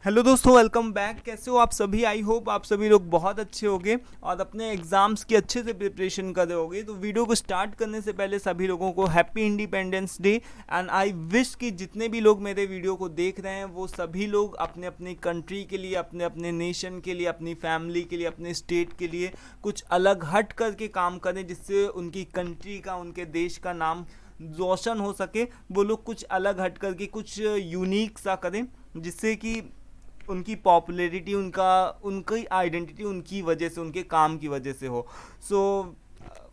Hello दोस्तों, welcome back. कैसे हो आप सभी? आई होप आप सभी लोग बहुत अच्छे होंगे और अपने एग्ज़ाम्स की अच्छे से प्रिपरेशन कर रहे होगे। तो वीडियो को स्टार्ट करने से पहले सभी लोगों को happy independence day. And I wish कि जितने भी लोग मेरे वीडियो को देख रहे हैं वो सभी लोग अपने अपनी कंट्री के लिए, अपने अपने नेशन के लिए, अपनी फैमिली के लिए, अपने स्टेट के लिए कुछ अलग हट करके काम करें, जिससे उनकी कंट्री का, उनके देश का नाम रोशन हो सके। वो लोग कुछ अलग हट करके कुछ यूनिक सा करें, जिससे कि उनकी पॉपुलैरिटी, उनकी आइडेंटिटी उनकी वजह से, उनके काम की वजह से हो। सो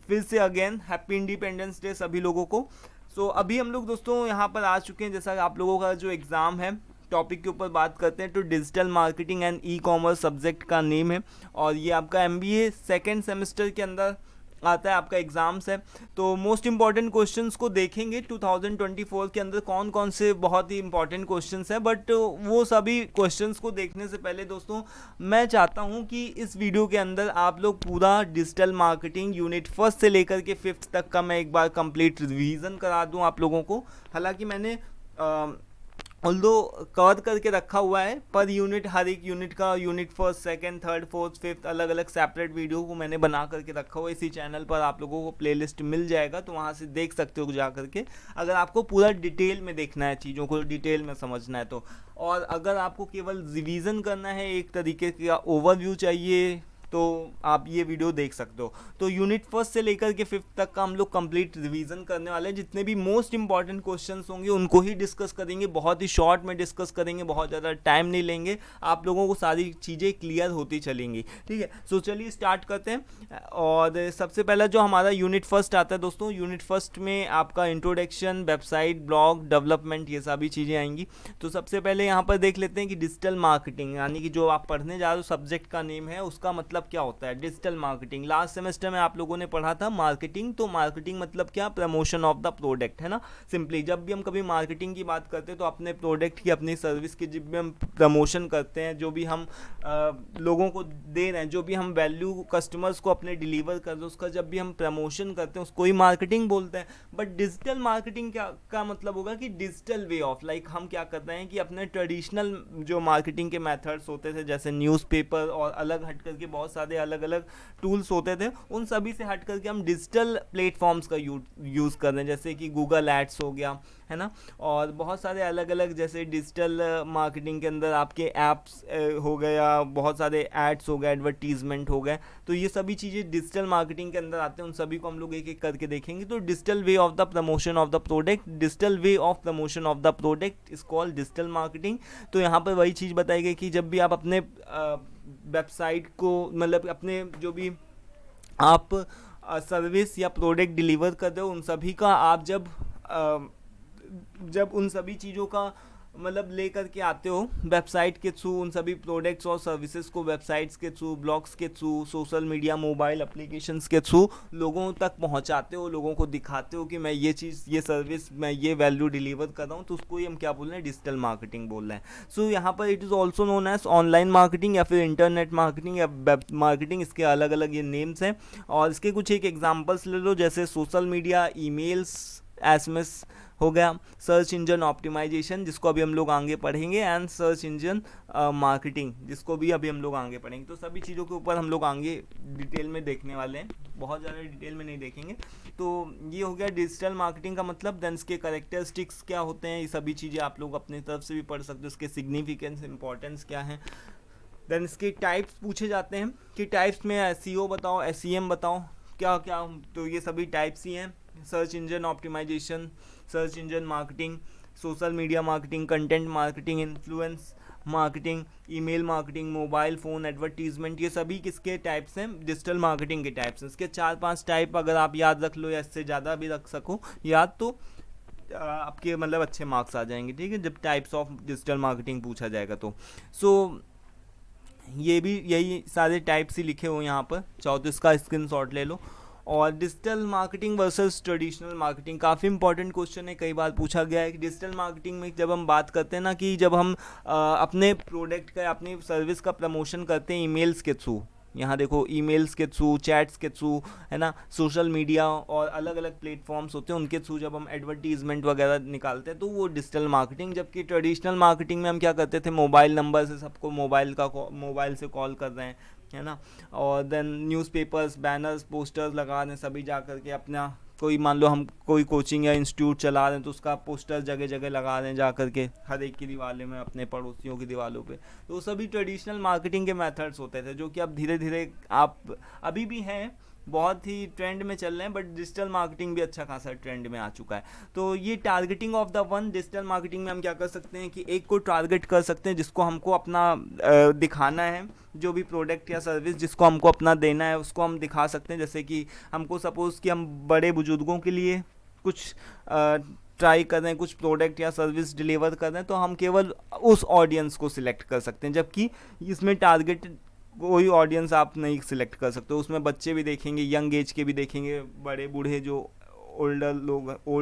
फिर से अगेन हैप्पी इंडिपेंडेंस डे सभी लोगों को। अभी हम लोग दोस्तों यहाँ पर आ चुके हैं। जैसा कि आप लोगों का जो एग्ज़ाम है, टॉपिक के ऊपर बात करते हैं। तो digital marketing and e commerce subject का नेम है और ये आपका एमबीए सेकेंड सेमेस्टर के अंदर आता है, आपका एग्ज़ाम्स है। तो मोस्ट इंपॉर्टेंट क्वेश्चंस को देखेंगे 2024 के अंदर कौन कौन से बहुत ही इंपॉर्टेंट क्वेश्चंस हैं। बट वो सभी क्वेश्चंस को देखने से पहले दोस्तों मैं चाहता हूं कि इस वीडियो के अंदर आप लोग पूरा डिजिटल मार्केटिंग यूनिट फर्स्ट से लेकर के फिफ्थ तक का मैं एक बार कंप्लीट रिवीजन करा दूं आप लोगों को। हालांकि मैंने ऑल्दो कवर करके रखा हुआ है, पर यूनिट, हर एक यूनिट का, unit first, second, third, fourth, fifth, अलग अलग सेपरेट वीडियो को मैंने बना करके रखा हुआ है। इसी चैनल पर आप लोगों को प्लेलिस्ट मिल जाएगा, तो वहाँ से देख सकते हो जा करके, अगर आपको पूरा डिटेल में देखना है, चीज़ों को डिटेल में समझना है तो। और अगर आपको केवल रिवीजन करना है, एक तरीके का ओवरव्यू चाहिए, तो आप ये वीडियो देख सकते हो। तो यूनिट फर्स्ट से लेकर के फिफ्थ तक का हम लोग कंप्लीट रिवीजन करने वाले हैं। जितने भी मोस्ट इंपॉर्टेंट क्वेश्चंस होंगे उनको ही डिस्कस करेंगे, बहुत ही शॉर्ट में डिस्कस करेंगे, बहुत ज़्यादा टाइम नहीं लेंगे, आप लोगों को सारी चीज़ें क्लियर होती चलेंगी। ठीक है, सो चलिए स्टार्ट करते हैं। और सबसे पहला जो हमारा यूनिट फर्स्ट आता है दोस्तों, यूनिट फर्स्ट में आपका इंट्रोडक्शन, वेबसाइट, ब्लॉग डेवलपमेंट, ये सभी चीज़ें आएंगी। तो सबसे पहले यहाँ पर देख लेते हैं कि डिजिटल मार्केटिंग, यानी कि जो आप पढ़ने जा रहे हो सब्जेक्ट का नेम है, उसका मतलब क्या होता है। डिजिटल मार्केटिंग, लास्ट सेमेस्टर में आप लोगों ने पढ़ा था मार्केटिंग। तो मार्केटिंग मतलब क्या? प्रमोशन ऑफ द प्रोडक्ट, है ना। सिंपली जब भी हम कभी मार्केटिंग की बात करते हैं तो अपने प्रोडक्ट की, अपनी सर्विस की जब भी हम प्रमोशन करते हैं, जो भी हम लोगों को दे रहे हैं, जो भी हम वैल्यू कस्टमर्स को अपने डिलीवर कर रहे हैं, उसका जब भी हम प्रमोशन करते हैं उसको ही मार्केटिंग बोलते हैं। बट डिजिटल मार्केटिंग क्या का मतलब होगा कि डिजिटल वे ऑफ, लाइक हम क्या करते हैं कि अपने ट्रेडिशनल जो मार्केटिंग के मेथड्स होते थे, जैसे न्यूज़पेपर और अलग हट करके बहुत सारे अलग अलग टूल्स होते थे, उन सभी से हट करके हम डिजिटल प्लेटफॉर्म्स का यूज़ कर रहे हैं, जैसे कि गूगल एड्स हो गया, है ना। और बहुत सारे अलग अलग, जैसे डिजिटल मार्केटिंग के अंदर आपके ऐप्स हो गए, या बहुत सारे एड्स हो गए, एडवर्टीजमेंट हो गए। तो ये सभी चीज़ें डिजिटल मार्केटिंग के अंदर आते हैं, उन सभी को हम लोग एक एक करके देखेंगे। तो digital way of the promotion of the product, digital way of promotion of the product is called digital marketing. तो यहाँ पर वही चीज़ बताई गई कि जब भी आप अपने वेबसाइट को, मतलब अपने जो भी आप सर्विस या प्रोडक्ट डिलीवर कर रहे हो, उन सभी का आप जब उन सभी चीज़ों का मतलब ले करके आते हो वेबसाइट के थ्रू, उन सभी प्रोडक्ट्स और सर्विसेज को वेबसाइट्स के थ्रू, ब्लॉग्स के through, social media, mobile applications के थ्रू लोगों तक पहुंचाते हो, लोगों को दिखाते हो कि मैं ये चीज़, ये सर्विस, मैं ये वैल्यू डिलीवर कर रहा हूँ, तो उसको ही हम क्या बोल रहे हैं? डिजिटल मार्केटिंग बोल रहे हैं। सो यहाँ पर it is also known as online marketing, या फिर इंटरनेट मार्केटिंग, या वेब मार्केटिंग, इसके अलग अलग ये नेम्स हैं। और इसके कुछ एक एग्जाम्पल्स ले लो, जैसे सोशल मीडिया, ईमेल्स, एसएमएस हो गया, सर्च इंजन ऑप्टिमाइजेशन, जिसको अभी हम लोग आगे पढ़ेंगे, एंड सर्च इंजन मार्केटिंग, जिसको भी अभी हम लोग आगे पढ़ेंगे। तो सभी चीज़ों के ऊपर हम लोग आगे डिटेल में देखने वाले हैं, बहुत ज़्यादा डिटेल में नहीं देखेंगे। तो ये हो गया डिजिटल मार्केटिंग का मतलब। देन इसके कैरेक्टरिस्टिक्स क्या होते हैं, ये सभी चीज़ें आप लोग अपनी तरफ से भी पढ़ सकते हो, उसके सिग्निफिकेंस, इंपॉर्टेंस क्या है। देन इसके टाइप्स पूछे जाते हैं कि टाइप्स में एसईओ बताओ, एसईएम बताओ, क्या क्या। तो ये सभी टाइप्स ही हैं। Search engine optimisation, search engine marketing, social media marketing, content marketing, influence marketing, email marketing, mobile phone advertisement, ये सभी किसके टाइप्स हैं? डिजिटल मार्केटिंग के टाइप्स हैं। इसके 4-5 टाइप अगर आप याद रख लो, या इससे ज़्यादा भी रख सको याद, तो आपके मतलब अच्छे मार्क्स आ जाएंगे। ठीक है, जब टाइप्स ऑफ डिजिटल मार्केटिंग पूछा जाएगा तो। ये भी यही सारे टाइप्स ही लिखे हुए यहाँ पर, चाहो तो इसका स्क्रीनशॉट ले लो। और digital marketing versus traditional marketing, काफ़ी इंपॉर्टेंट क्वेश्चन है, कई बार पूछा गया है कि डिजिटल मार्केटिंग में जब हम बात करते हैं ना, कि जब हम अपने प्रोडक्ट का, अपनी सर्विस का प्रमोशन करते हैं ईमेल्स के थ्रू, यहाँ देखो ईमेल्स के थ्रू, चैट्स के थ्रू, है ना, सोशल मीडिया और अलग अलग प्लेटफॉर्म्स होते हैं उनके थ्रू जब हम एडवर्टीजमेंट वगैरह निकालते हैं तो वो डिजिटल मार्केटिंग। जबकि ट्रेडिशनल मार्केटिंग में हम क्या करते थे, मोबाइल नंबर से सबको मोबाइल से कॉल कर रहे हैं, है ना, और देन न्यूज़पेपर्स, बैनर्स, पोस्टर्स लगा रहे हैं सभी जा करके अपना, कोई मान लो हम कोई कोचिंग या इंस्टीट्यूट चला रहे हैं तो उसका पोस्टर जगह जगह लगा रहे हैं जा करके हर एक की दीवारों में, अपने पड़ोसियों की दीवारों पे। तो सभी ट्रेडिशनल मार्केटिंग के मेथड्स होते थे जो कि अब धीरे धीरे आप अभी भी हैं, बहुत ही ट्रेंड में चल रहे हैं, बट डिजिटल मार्केटिंग भी अच्छा खासा ट्रेंड में आ चुका है। तो ये targeting of the one, digital marketing में हम क्या कर सकते हैं कि एक को टारगेट कर सकते हैं जिसको हमको अपना दिखाना है, जो भी प्रोडक्ट या सर्विस जिसको हमको अपना देना है उसको हम दिखा सकते हैं। जैसे कि हमको सपोज़ कि हम बड़े बुजुर्गों के लिए कुछ ट्राई कर रहे हैं, कुछ प्रोडक्ट या सर्विस डिलीवर कर रहे हैं, तो हम केवल उस ऑडियंस को सिलेक्ट कर सकते हैं। जबकि इसमें टारगेट कोई ऑडियंस आप नहीं सिलेक्ट कर सकते, उसमें बच्चे भी देखेंगे, यंग एज के भी देखेंगे, बड़े बूढ़े जो ओल्ड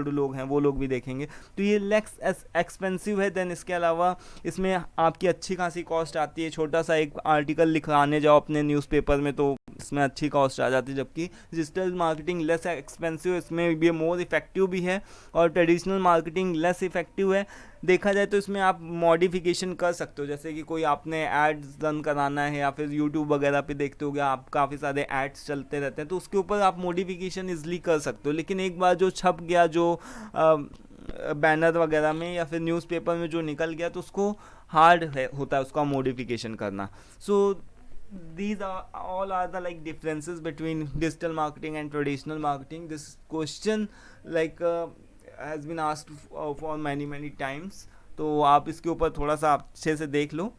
लोग हैं वो लोग भी देखेंगे। तो ये लेस एक्सपेंसिव है। देन इसके अलावा इसमें आपकी अच्छी खासी कॉस्ट आती है। छोटा सा एक आर्टिकल लिखाने जाओ अपने न्यूज़पेपर में तो इसमें अच्छी कॉस्ट आ जाती है। जबकि डिजिटल मार्केटिंग लेस एक्सपेंसिव, इसमें ये मोर इफेक्टिव भी है, और ट्रेडिशनल मार्केटिंग लेस इफेक्टिव है। देखा जाए तो इसमें आप मॉडिफिकेशन कर सकते हो, जैसे कि कोई आपने एड्स रन कराना है या फिर यूट्यूब वगैरह पे देखते हो आप काफ़ी सारे एड्स चलते रहते हैं, तो उसके ऊपर आप मॉडिफिकेशन इजली कर सकते हो। लेकिन एक बार जो छप गया, जो बैनर वगैरह में या फिर न्यूज़पेपर में जो निकल गया, तो उसको हार्ड होता है उसका मॉडिफिकेशन करना। सो these are all are the like differences between digital marketing and traditional marketing. This question like has been asked for many times, तो आप इसके ऊपर थोड़ा सा अच्छे से देख लो।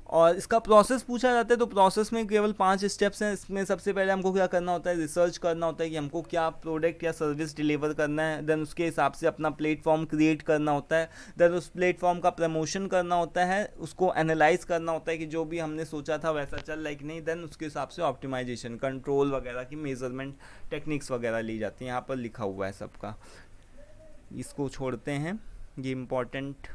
और इसका प्रोसेस पूछा जाता है तो प्रोसेस में केवल 5 स्टेप्स हैं। इसमें सबसे पहले हमको क्या करना होता है, रिसर्च करना होता है कि हमको क्या प्रोडक्ट या सर्विस डिलीवर करना है। देन उसके हिसाब से अपना प्लेटफॉर्म क्रिएट करना होता है। देन उस प्लेटफॉर्म का प्रमोशन करना होता है, उसको एनालाइज करना होता है कि जो भी हमने सोचा था वैसा चल रहा है कि नहीं। देन उसके हिसाब से ऑप्टिमाइजेशन, कंट्रोल वगैरह की मेजरमेंट टेक्निक्स वगैरह ली जाती हैं। यहाँ पर लिखा हुआ है सबका, इसको छोड़ते हैं। ये इम्पॉर्टेंट,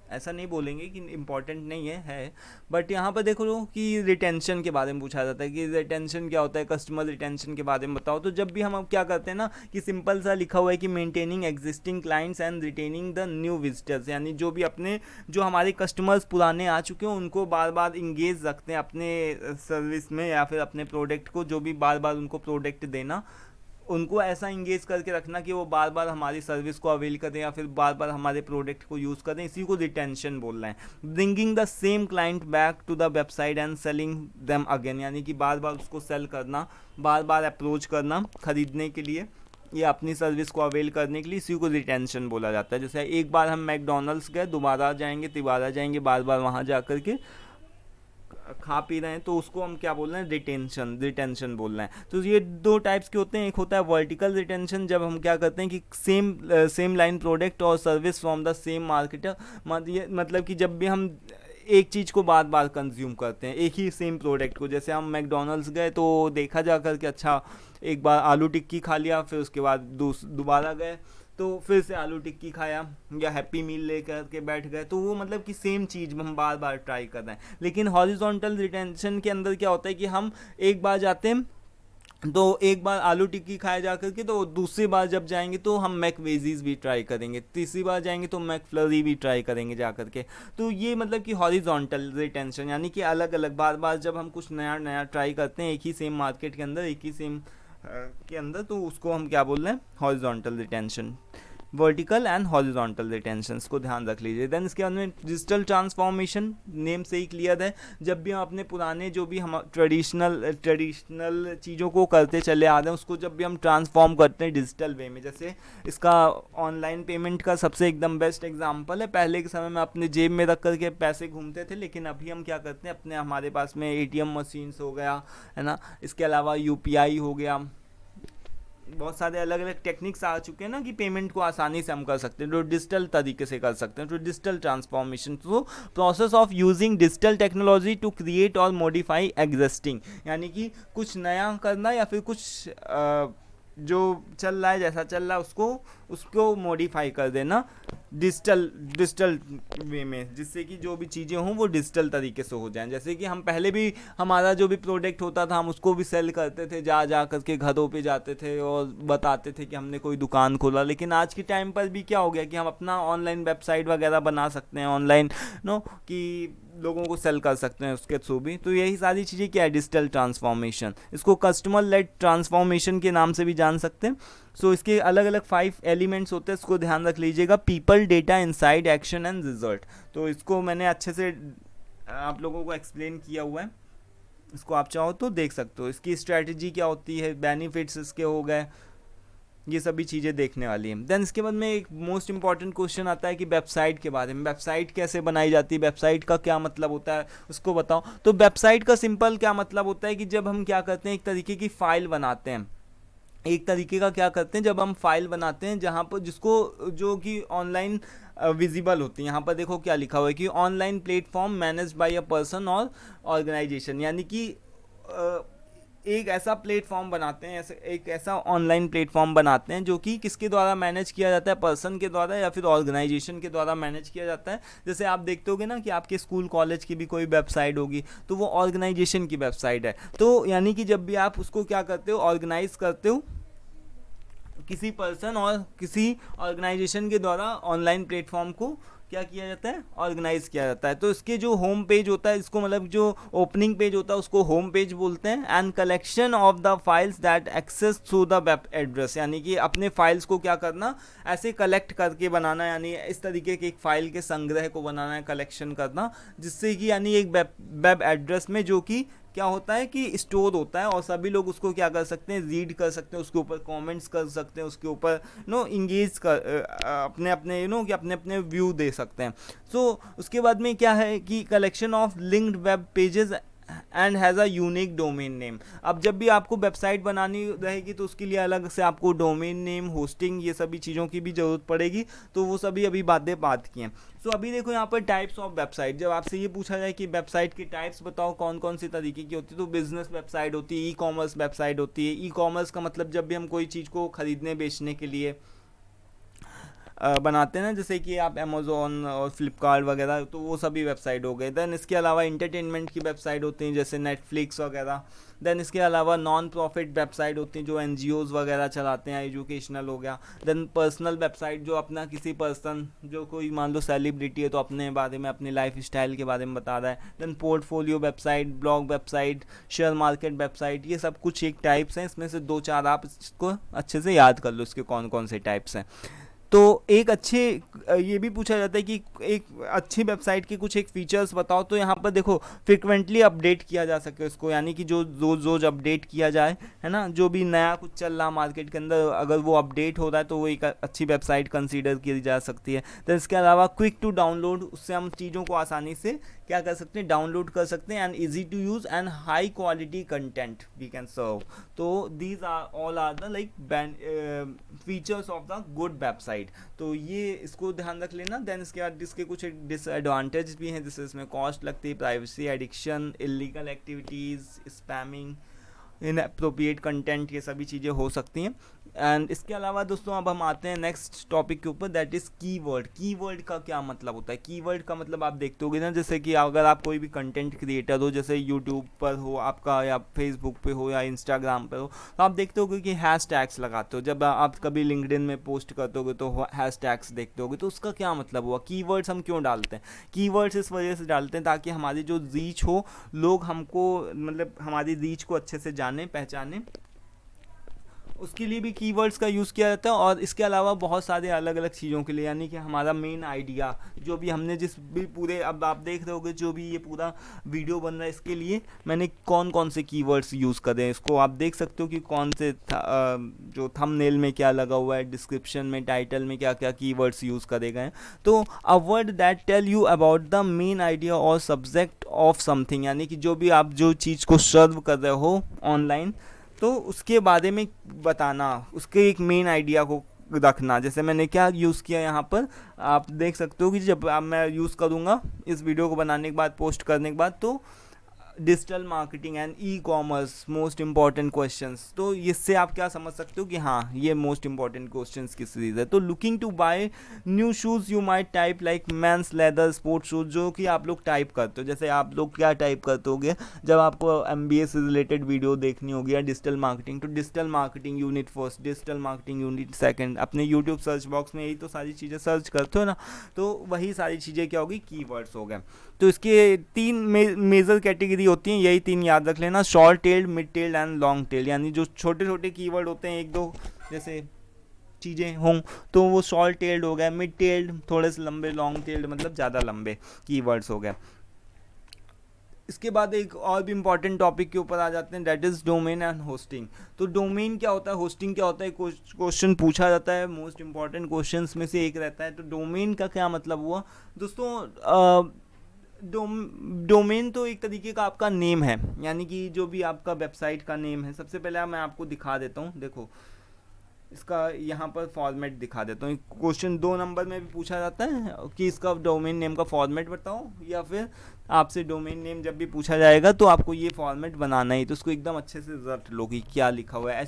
ऐसा नहीं बोलेंगे कि इम्पॉर्टेंट नहीं है बट यहाँ पर देखो लो कि रिटेंशन के बारे में पूछा जाता है कि रिटेंशन क्या होता है, कस्टमर रिटेंशन के बारे में बताओ। तो जब भी हम अब क्या करते हैं ना कि सिंपल सा लिखा हुआ है कि maintaining existing clients and retaining the new visitors, यानी जो हमारे कस्टमर्स पुराने आ चुके हैं उनको बार बार इंगेज रखते हैं अपने सर्विस में या फिर अपने प्रोडक्ट को, जो भी बार बार उनको प्रोडक्ट देना, उनको ऐसा इंगेज करके रखना कि वो बार बार हमारी सर्विस को अवेल करें या फिर बार बार हमारे प्रोडक्ट को यूज़ करें। इसी को रिटेंशन बोल रहे हैं। Bringing the same client back to the website and selling them again, यानी कि बार बार उसको सेल करना, बार बार अप्रोच करना खरीदने के लिए या अपनी सर्विस को अवेल करने के लिए, इसी को रिटेंशन बोला जाता है। जैसे एक बार हम मैकडोनल्ड्स गए, दोबारा जाएंगे, तिबारा जाएंगे, बार बार वहाँ जा कर के खा पी रहे हैं, तो उसको हम क्या बोल रहे हैं, रिटेंशन बोल रहे हैं। तो ये 2 टाइप्स के होते हैं। एक होता है वर्टिकल रिटेंशन, जब हम क्या करते हैं कि सेम लाइन प्रोडक्ट और service from the same marketer, मतलब कि जब भी हम एक चीज़ को बार बार कंज्यूम करते हैं, एक ही सेम प्रोडक्ट को। जैसे हम मैकडोनल्ड्स गए तो देखा जा कर के अच्छा एक बार आलू टिक्की खा लिया, फिर उसके बाद दोबारा गए तो फिर से आलू टिक्की खाया या हैप्पी मील लेकर के बैठ गए, तो वो मतलब कि सेम चीज़ हम बार बार ट्राई कर रहे हैं। लेकिन हॉरिजॉन्टल रिटेंशन के अंदर क्या होता है कि हम एक बार जाते हैं तो एक बार आलू टिक्की खाए जा करके, तो दूसरी बार जब जाएंगे तो हम मैक वेजीज भी ट्राई करेंगे, तीसरी बार जाएंगे तो मैक फ्लरी भी ट्राई करेंगे जा करके। तो ये मतलब कि हॉरिजॉन्टल रिटेंशन, यानी कि अलग अलग बार बार जब हम कुछ नया ट्राई करते हैं एक ही सेम मार्केट के अंदर, एक ही सेम के अंदर, तो उसको हम क्या बोल रहे हैं, horizontal retention. Vertical and horizontal retention को ध्यान रख लीजिए। देन इसके बाद में डिजिटल ट्रांसफॉर्मेशन, नेम से ही क्लियर है, जब भी हम अपने पुराने जो भी हम ट्रेडिशनल चीज़ों को करते चले आ रहे हैं उसको जब भी हम ट्रांसफॉर्म करते हैं डिजिटल वे में। जैसे इसका ऑनलाइन पेमेंट का सबसे एकदम बेस्ट एग्जांपल है, पहले के समय में अपने जेब में रख करके पैसे घूमते थे, लेकिन अभी हम क्या करते हैं, अपने हमारे पास में ATM मशीन्स हो गया, है ना, इसके अलावा UPI हो गया, बहुत सारे अलग अलग टेक्निक्स आ चुके हैं ना कि पेमेंट को आसानी से हम कर सकते हैं, जो डिजिटल तरीके से कर सकते हैं। तो डिजिटल ट्रांसफॉर्मेशन, तो process of using digital technology to create और मॉडिफाई एग्जिस्टिंग, यानी कि कुछ नया करना या फिर कुछ जो चल रहा है, जैसा चल रहा है उसको मॉडिफाई कर देना। डिजिटल वे में, जिससे कि जो भी चीज़ें हों वो डिजिटल तरीके से हो जाएं। जैसे कि हम पहले भी हमारा जो भी प्रोडक्ट होता था हम उसको भी सेल करते थे, जा जा करके घरों पे जाते थे और बताते थे कि हमने कोई दुकान खोला। लेकिन आज के टाइम पर भी क्या हो गया कि हम अपना ऑनलाइन वेबसाइट वगैरह बना सकते हैं, ऑनलाइन नो कि लोगों को सेल कर सकते हैं उसके थ्रू भी। तो यही सारी चीज़ें क्या है, डिजिटल ट्रांसफॉर्मेशन, इसको कस्टमर लेड ट्रांसफॉर्मेशन के नाम से भी जान सकते हैं। सो इसके अलग अलग 5 एलिमेंट्स होते हैं, इसको ध्यान रख लीजिएगा, people, data, insight, action and result. तो इसको मैंने अच्छे से आप लोगों को एक्सप्लेन किया हुआ है, इसको आप चाहो तो देख सकते हो। इसकी स्ट्रैटेजी क्या होती है, बेनिफिट्स इसके हो गए, ये सभी चीज़ें देखने वाली हैं। देन इसके बाद में एक मोस्ट इंपॉर्टेंट क्वेश्चन आता है कि वेबसाइट के बारे में, वेबसाइट कैसे बनाई जाती है, वेबसाइट का क्या मतलब होता है उसको बताओ। तो वेबसाइट का सिंपल क्या मतलब होता है कि जब हम क्या करते हैं, एक तरीके की फ़ाइल बनाते हैं, एक तरीके का क्या करते हैं जब हम फाइल बनाते हैं जहाँ पर जिसको जो कि ऑनलाइन विजिबल होती है। यहाँ पर देखो क्या लिखा हुआ है कि online platform manage by a person और ऑर्गेनाइजेशन, यानी कि एक ऐसा प्लेटफॉर्म बनाते हैं, ऐसे एक ऐसा ऑनलाइन प्लेटफॉर्म बनाते हैं जो कि किसके द्वारा मैनेज किया जाता है, पर्सन के द्वारा या फिर ऑर्गेनाइजेशन के द्वारा मैनेज किया जाता है। जैसे आप देखते होगे ना कि आपके स्कूल कॉलेज की भी कोई वेबसाइट होगी तो वो ऑर्गेनाइजेशन की वेबसाइट है। तो यानी कि जब भी आप उसको क्या करते हो, ऑर्गेनाइज करते हो किसी पर्सन और किसी ऑर्गेनाइजेशन के द्वारा ऑनलाइन प्लेटफॉर्म को क्या किया जाता है, ऑर्गेनाइज किया जाता है। तो इसके जो होम पेज होता है, इसको मतलब जो ओपनिंग पेज होता है उसको होम पेज बोलते हैं। And collection of the files that access through the web address, यानी कि अपने फाइल्स को क्या करना, ऐसे कलेक्ट करके बनाना, यानी इस तरीके के एक फाइल के संग्रह को बनाना है, कलेक्शन करना, जिससे कि यानी एक वेब एड्रेस में जो कि क्या होता है कि स्टोर होता है और सभी लोग उसको क्या कर सकते हैं, रीड कर सकते हैं, उसके ऊपर कमेंट्स कर सकते हैं, उसके ऊपर इंगेज कर अपने अपने कि अपने अपने व्यू दे सकते हैं। सो उसके बाद में क्या है कि collection of linked web pages and has a unique domain name. अब जब भी आपको वेबसाइट बनानी रहेगी तो उसके लिए अलग से आपको डोमेन नेम, होस्टिंग, ये सभी चीज़ों की भी ज़रूरत पड़ेगी। तो वो सभी अभी बात की हैं। सो अभी देखो यहाँ पर टाइप्स ऑफ वेबसाइट, जब आपसे ये पूछा जाए कि वेबसाइट की टाइप्स बताओ कौन कौन सी तरीके की होती है, तो बिजनेस वेबसाइट होती है, ई कॉमर्स वेबसाइट होती है। ई कॉमर्स का मतलब जब भी हम कोई चीज़ को खरीदने बेचने के लिए बनाते हैं ना, जैसे कि आप अमेज़ोन और फ्लिपकार्ट वगैरह, तो वो सभी वेबसाइट हो गए। देन इसके अलावा इंटरटेनमेंट की वेबसाइट होती हैं जैसे नेटफ्लिक्स वगैरह। देन इसके अलावा नॉन प्रॉफिट वेबसाइट होती हैं जो एनजीओज़ वगैरह चलाते हैं, एजुकेशनल हो गया। देन पर्सनल वेबसाइट जो अपना किसी पर्सन, जो कोई मान लो सेलिब्रिटी है तो अपने बारे में, अपने लाइफ स्टाइल के बारे में बता रहा है। Then portfolio website, blog website, share market website, ये सब कुछ एक टाइप्स हैं। इसमें से 2-4 आप इसको अच्छे से याद कर लो, इसके कौन कौन से टाइप्स हैं। तो एक अच्छे, ये भी पूछा जाता है कि एक अच्छी वेबसाइट के कुछ एक फीचर्स बताओ। तो यहाँ पर देखो फ्रिक्वेंटली अपडेट किया जा सके उसको, यानी कि जो रोज़ रोज़ अपडेट किया जाए, है ना, जो भी नया कुछ चल रहा मार्केट के अंदर अगर वो अपडेट हो रहा है तो वो एक अच्छी वेबसाइट कंसीडर की जा सकती है। तो इसके अलावा क्विक टू डाउनलोड, उससे हम चीज़ों को आसानी से क्या कर सकते हैं, डाउनलोड कर सकते हैं। And easy to use and high quality content we can serve. तो these are all are the like features of the good website. तो ये इसको ध्यान रख लेना। देन इसके बाद इसके कुछ डिसएडवांटेज भी हैं, जैसे इसमें कॉस्ट लगती है, privacy, addiction, illegal activities, spamming, inappropriate content, ये सभी चीज़ें हो सकती हैं। एंड इसके अलावा दोस्तों अब हम आते हैं नेक्स्ट टॉपिक के ऊपर, दैट इज़ कीवर्ड। कीवर्ड का क्या मतलब होता है? कीवर्ड का मतलब आप देखते होगे ना, जैसे कि अगर आप कोई भी कंटेंट क्रिएटर हो, जैसे यूट्यूब पर हो आपका, या फेसबुक पे हो, या इंस्टाग्राम पर हो, तो आप देखते होगे कि हैश टैग्स लगाते हो। जब आप कभी लिंक्डइन में पोस्ट करते होगे तो हैश टैग्स देखते होगे। तो उसका क्या मतलब हुआ? कीवर्ड्स हम क्यों डालते हैं? कीवर्ड्स इस वजह से डालते हैं ताकि हमारी जो रीच हो, लोग हमको मतलब हमारी रीच को अच्छे से जाने, पहचाने, उसके लिए भी कीवर्ड्स का यूज़ किया जाता है। और इसके अलावा बहुत सारे अलग अलग चीज़ों के लिए, यानी कि हमारा मेन आइडिया जो भी हमने जिस भी पूरे, अब आप देख रहे होगे जो भी ये पूरा वीडियो बन रहा है, इसके लिए मैंने कौन कौन से कीवर्ड्स यूज़ करे हैं, इसको आप देख सकते हो कि कौन से जो थंबनेल में क्या लगा हुआ है, डिस्क्रिप्शन में, टाइटल में क्या क्या कीवर्ड्स यूज़ करे गए हैं। तो a word that tell you about the main idea और सब्जेक्ट ऑफ समथिंग, यानी कि जो भी आप जो चीज़ को सर्व कर रहे हो ऑनलाइन, तो उसके बारे में बताना, उसके एक मेन आइडिया को रखना। जैसे मैंने क्या यूज़ किया यहाँ पर, आप देख सकते हो कि जब मैं यूज़ करूँगा इस वीडियो को बनाने के बाद, पोस्ट करने के बाद, तो digital marketing and e commerce most important questions. तो इससे आप क्या समझ सकते हो कि हाँ ये मोस्ट इंपॉर्टेंट क्वेश्चंस की सीरीज है। तो looking to buy new shoes you might type like men's leather sports shoes, जो कि आप लोग टाइप करते हो। जैसे आप लोग क्या टाइप करते होगे जब आपको MBA से रिलेटेड वीडियो देखनी होगी या डिजिटल मार्केटिंग, तो digital marketing unit first, digital marketing unit second, अपने यूट्यूब सर्च बॉक्स में यही तो सारी चीज़ें सर्च करते हो ना। तो वही सारी चीज़ें क्या होगी, कीवर्ड्स हो गए। तो इसके तीन मेजर कैटेगरी होती हैं, यही तीन याद रख लेना, short tailed, mid tailed and long tailed. यानी जो छोटे छोटे कीवर्ड होते हैं, एक दो जैसे चीज़ें हों तो वो शॉर्ट टेल्ड हो गए, मिड टेल्ड थोड़े से लंबे, लॉन्ग टेल्ड मतलब ज़्यादा लंबे कीवर्ड्स हो गए। इसके बाद एक और भी इंपॉर्टेंट टॉपिक के ऊपर आ जाते हैं, that is domain and hosting. तो डोमेन क्या होता है, होस्टिंग क्या होता है, क्वेश्चन पूछा जाता है, मोस्ट इंपॉर्टेंट क्वेश्चंस में से एक रहता है। तो डोमेन का क्या मतलब हुआ दोस्तों, डोमेन तो एक तरीके का आपका नेम है, यानी कि जो भी आपका वेबसाइट का नेम है। सबसे पहले मैं आपको दिखा देता हूँ, देखो इसका यहाँ पर फॉर्मेट दिखा देता हूँ। क्वेश्चन 2 नंबर में भी पूछा जाता है कि इसका डोमेन नेम का फॉर्मेट बताओ, या फिर आपसे डोमेन नेम जब भी पूछा जाएगा तो आपको ये फॉर्मेट बनाना ही। तो उसको एकदम अच्छे से रट लो कि क्या लिखा हुआ है,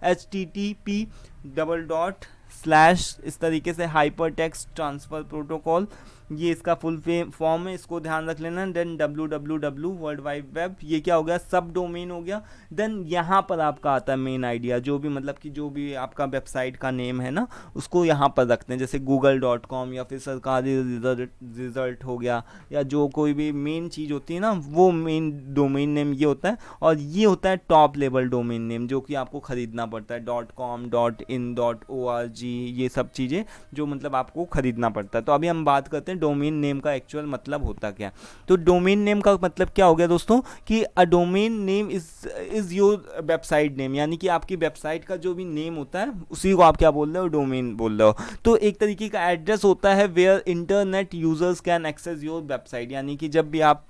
HTTP डबल डॉट स्लैश, इस तरीके से हाइपर टेक्स्ट ट्रांसफ़र प्रोटोकॉल, ये इसका फुल फॉर्म है, इसको ध्यान रख लेना। Then www world wide web, ये क्या हो गया, सब डोमेन हो गया। देन यहाँ पर आपका आता है मेन आइडिया, जो भी मतलब कि जो भी आपका वेबसाइट का नेम है ना, उसको यहाँ पर रखते हैं। जैसे google.com या फिर सरकारी रिजल्ट हो गया, या जो कोई भी मेन चीज़ होती है ना, वो मेन डोमेन नेम ये होता है। और ये होता है टॉप लेवल डोमेन नेम, जो कि आपको ख़रीदना पड़ता है, .com, .in, .org, ये सब चीज़ें जो मतलब आपको ख़रीदना पड़ता है। तो अभी हम बात करते हैं डोमेन नेम का एक्चुअल मतलब होता क्या है। तो डोमेन नेम का मतलब क्या हो गया दोस्तों, कि a domain name is your website name, यानी कि आपकी वेबसाइट का जो भी नेम होता है उसी को आप क्या बोल रहे हो, डोमेन बोल रहे हो। तो एक तरीके का एड्रेस होता है where internet users can access your website, यानी कि जब भी आप,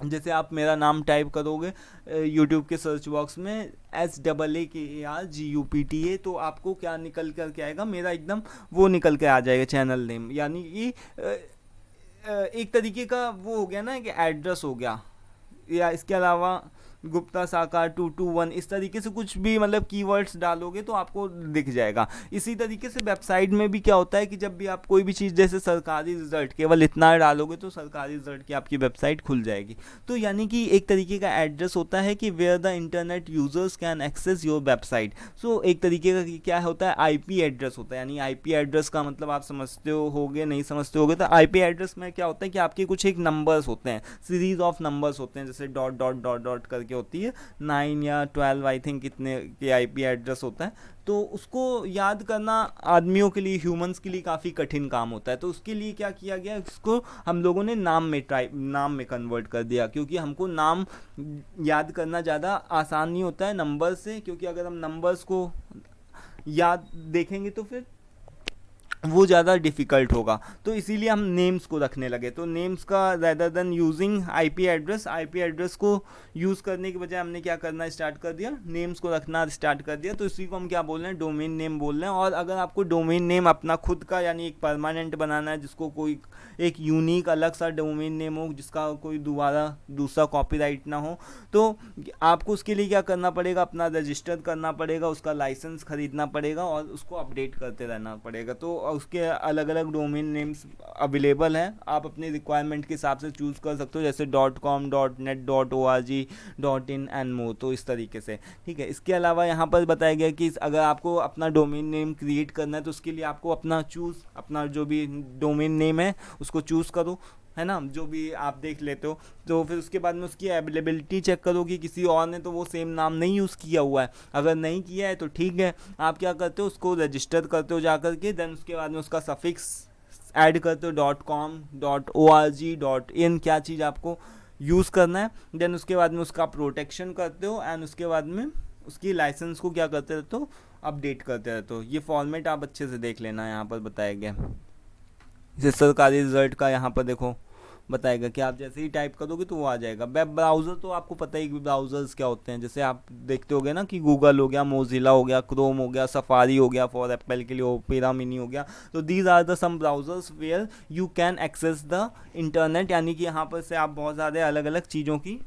जैसे आप मेरा नाम टाइप करोगे यूट्यूब के सर्च बॉक्स में SAAKARGUPTA, तो आपको क्या निकल कर के आएगा, मेरा एकदम वो निकल के आ जाएगा चैनल नेम। यानी कि एक तरीके का वो हो गया ना कि एड्रेस हो गया। या इसके अलावा गुप्ता साकार 221, इस तरीके से कुछ भी मतलब कीवर्ड्स डालोगे तो आपको दिख जाएगा। इसी तरीके से वेबसाइट में भी क्या होता है कि जब भी आप कोई भी चीज़, जैसे सरकारी रिजल्ट, केवल इतना डालोगे तो सरकारी रिजल्ट की आपकी वेबसाइट खुल जाएगी। तो यानी कि एक तरीके का एड्रेस होता है कि where the internet users can access your website. So एक तरीके का क्या होता है, IP एड्रेस होता है। यानी IP एड्रेस का मतलब आप समझते होगे, नहीं समझते होगे तो IP एड्रेस में क्या होता है कि आपके कुछ एक नंबर्स होते हैं, सीरीज ऑफ नंबर्स होते हैं, जैसे डॉट डॉट डॉट डॉट करके होती है, 9 या 12 आई थिंक कितने के IP एड्रेस होता है। तो उसको याद करना आदमियों के लिए, ह्यूमंस के लिए काफ़ी कठिन काम होता है। तो उसके लिए क्या किया गया, इसको हम लोगों ने नाम में कन्वर्ट कर दिया, क्योंकि हमको नाम याद करना ज़्यादा आसान नहीं होता है नंबर से, क्योंकि अगर हम नंबर्स को याद देखेंगे तो फिर वो ज़्यादा डिफ़िकल्ट होगा। तो इसीलिए हम नेम्स को रखने लगे। तो नेम्स का rather than using IP address को यूज़ करने के बजाय हमने क्या करना स्टार्ट कर दिया, नेम्स को रखना स्टार्ट कर दिया। तो इसी को हम क्या बोल रहे हैं, डोमेन नेम बोल रहे हैं। और अगर आपको डोमेन नेम अपना खुद का यानी एक परमानेंट बनाना है, जिसको कोई एक यूनिक अलग सा डोमेन नेम हो, जिसका कोई दूसरा कॉपीराइट ना हो, तो आपको उसके लिए क्या करना पड़ेगा, अपना रजिस्टर करना पड़ेगा, उसका लाइसेंस खरीदना पड़ेगा और उसको अपडेट करते रहना पड़ेगा। तो उसके अलग अलग डोमेन नेम्स अवेलेबल हैं, आप अपने रिक्वायरमेंट के हिसाब से चूज़ कर सकते हो, जैसे .com, .net, .org, .in and more. तो इस तरीके से, ठीक है। इसके अलावा यहाँ पर बताया गया कि अगर आपको अपना डोमेन नेम क्रिएट करना है तो उसके लिए आपको अपना जो भी डोमेन नेम है उसको चूज़ करो, है ना, जो भी आप देख लेते हो। तो फिर उसके बाद में उसकी अवेलेबिलिटी चेक करो कि किसी और ने तो वो सेम नाम नहीं यूज़ किया हुआ है। अगर नहीं किया है तो ठीक है, आप क्या करते हो, उसको रजिस्टर करते हो जा कर के। देन उसके बाद में उसका सफिक्स ऐड करते हो, .com, .org, .in, क्या चीज़ आपको यूज़ करना है। देन उसके बाद में उसका प्रोटेक्शन करते हो, एंड उसके बाद में उसकी लाइसेंस को क्या करते रहते हो, अपडेट करते रहते हो। ये फॉर्मेट आप अच्छे से देख लेना, यहाँ पर बताया गया। जैसे सरकारी रिजल्ट का यहाँ पर देखो बताएगा कि आप जैसे ही टाइप करोगे तो वो आ जाएगा। वेब ब्राउज़र तो आपको पता ही ब्राउज़र्स क्या होते हैं, जैसे आप देखते होगे ना कि गूगल हो गया, मोजिला हो गया, क्रोम हो गया, सफारी हो गया फॉर एप्पल के लिए, ओपेरा मिनी हो गया। तो these are the some browsers where you can access the internet, यानी कि यहाँ पर से आप बहुत सारे अलग अलग चीज़ों की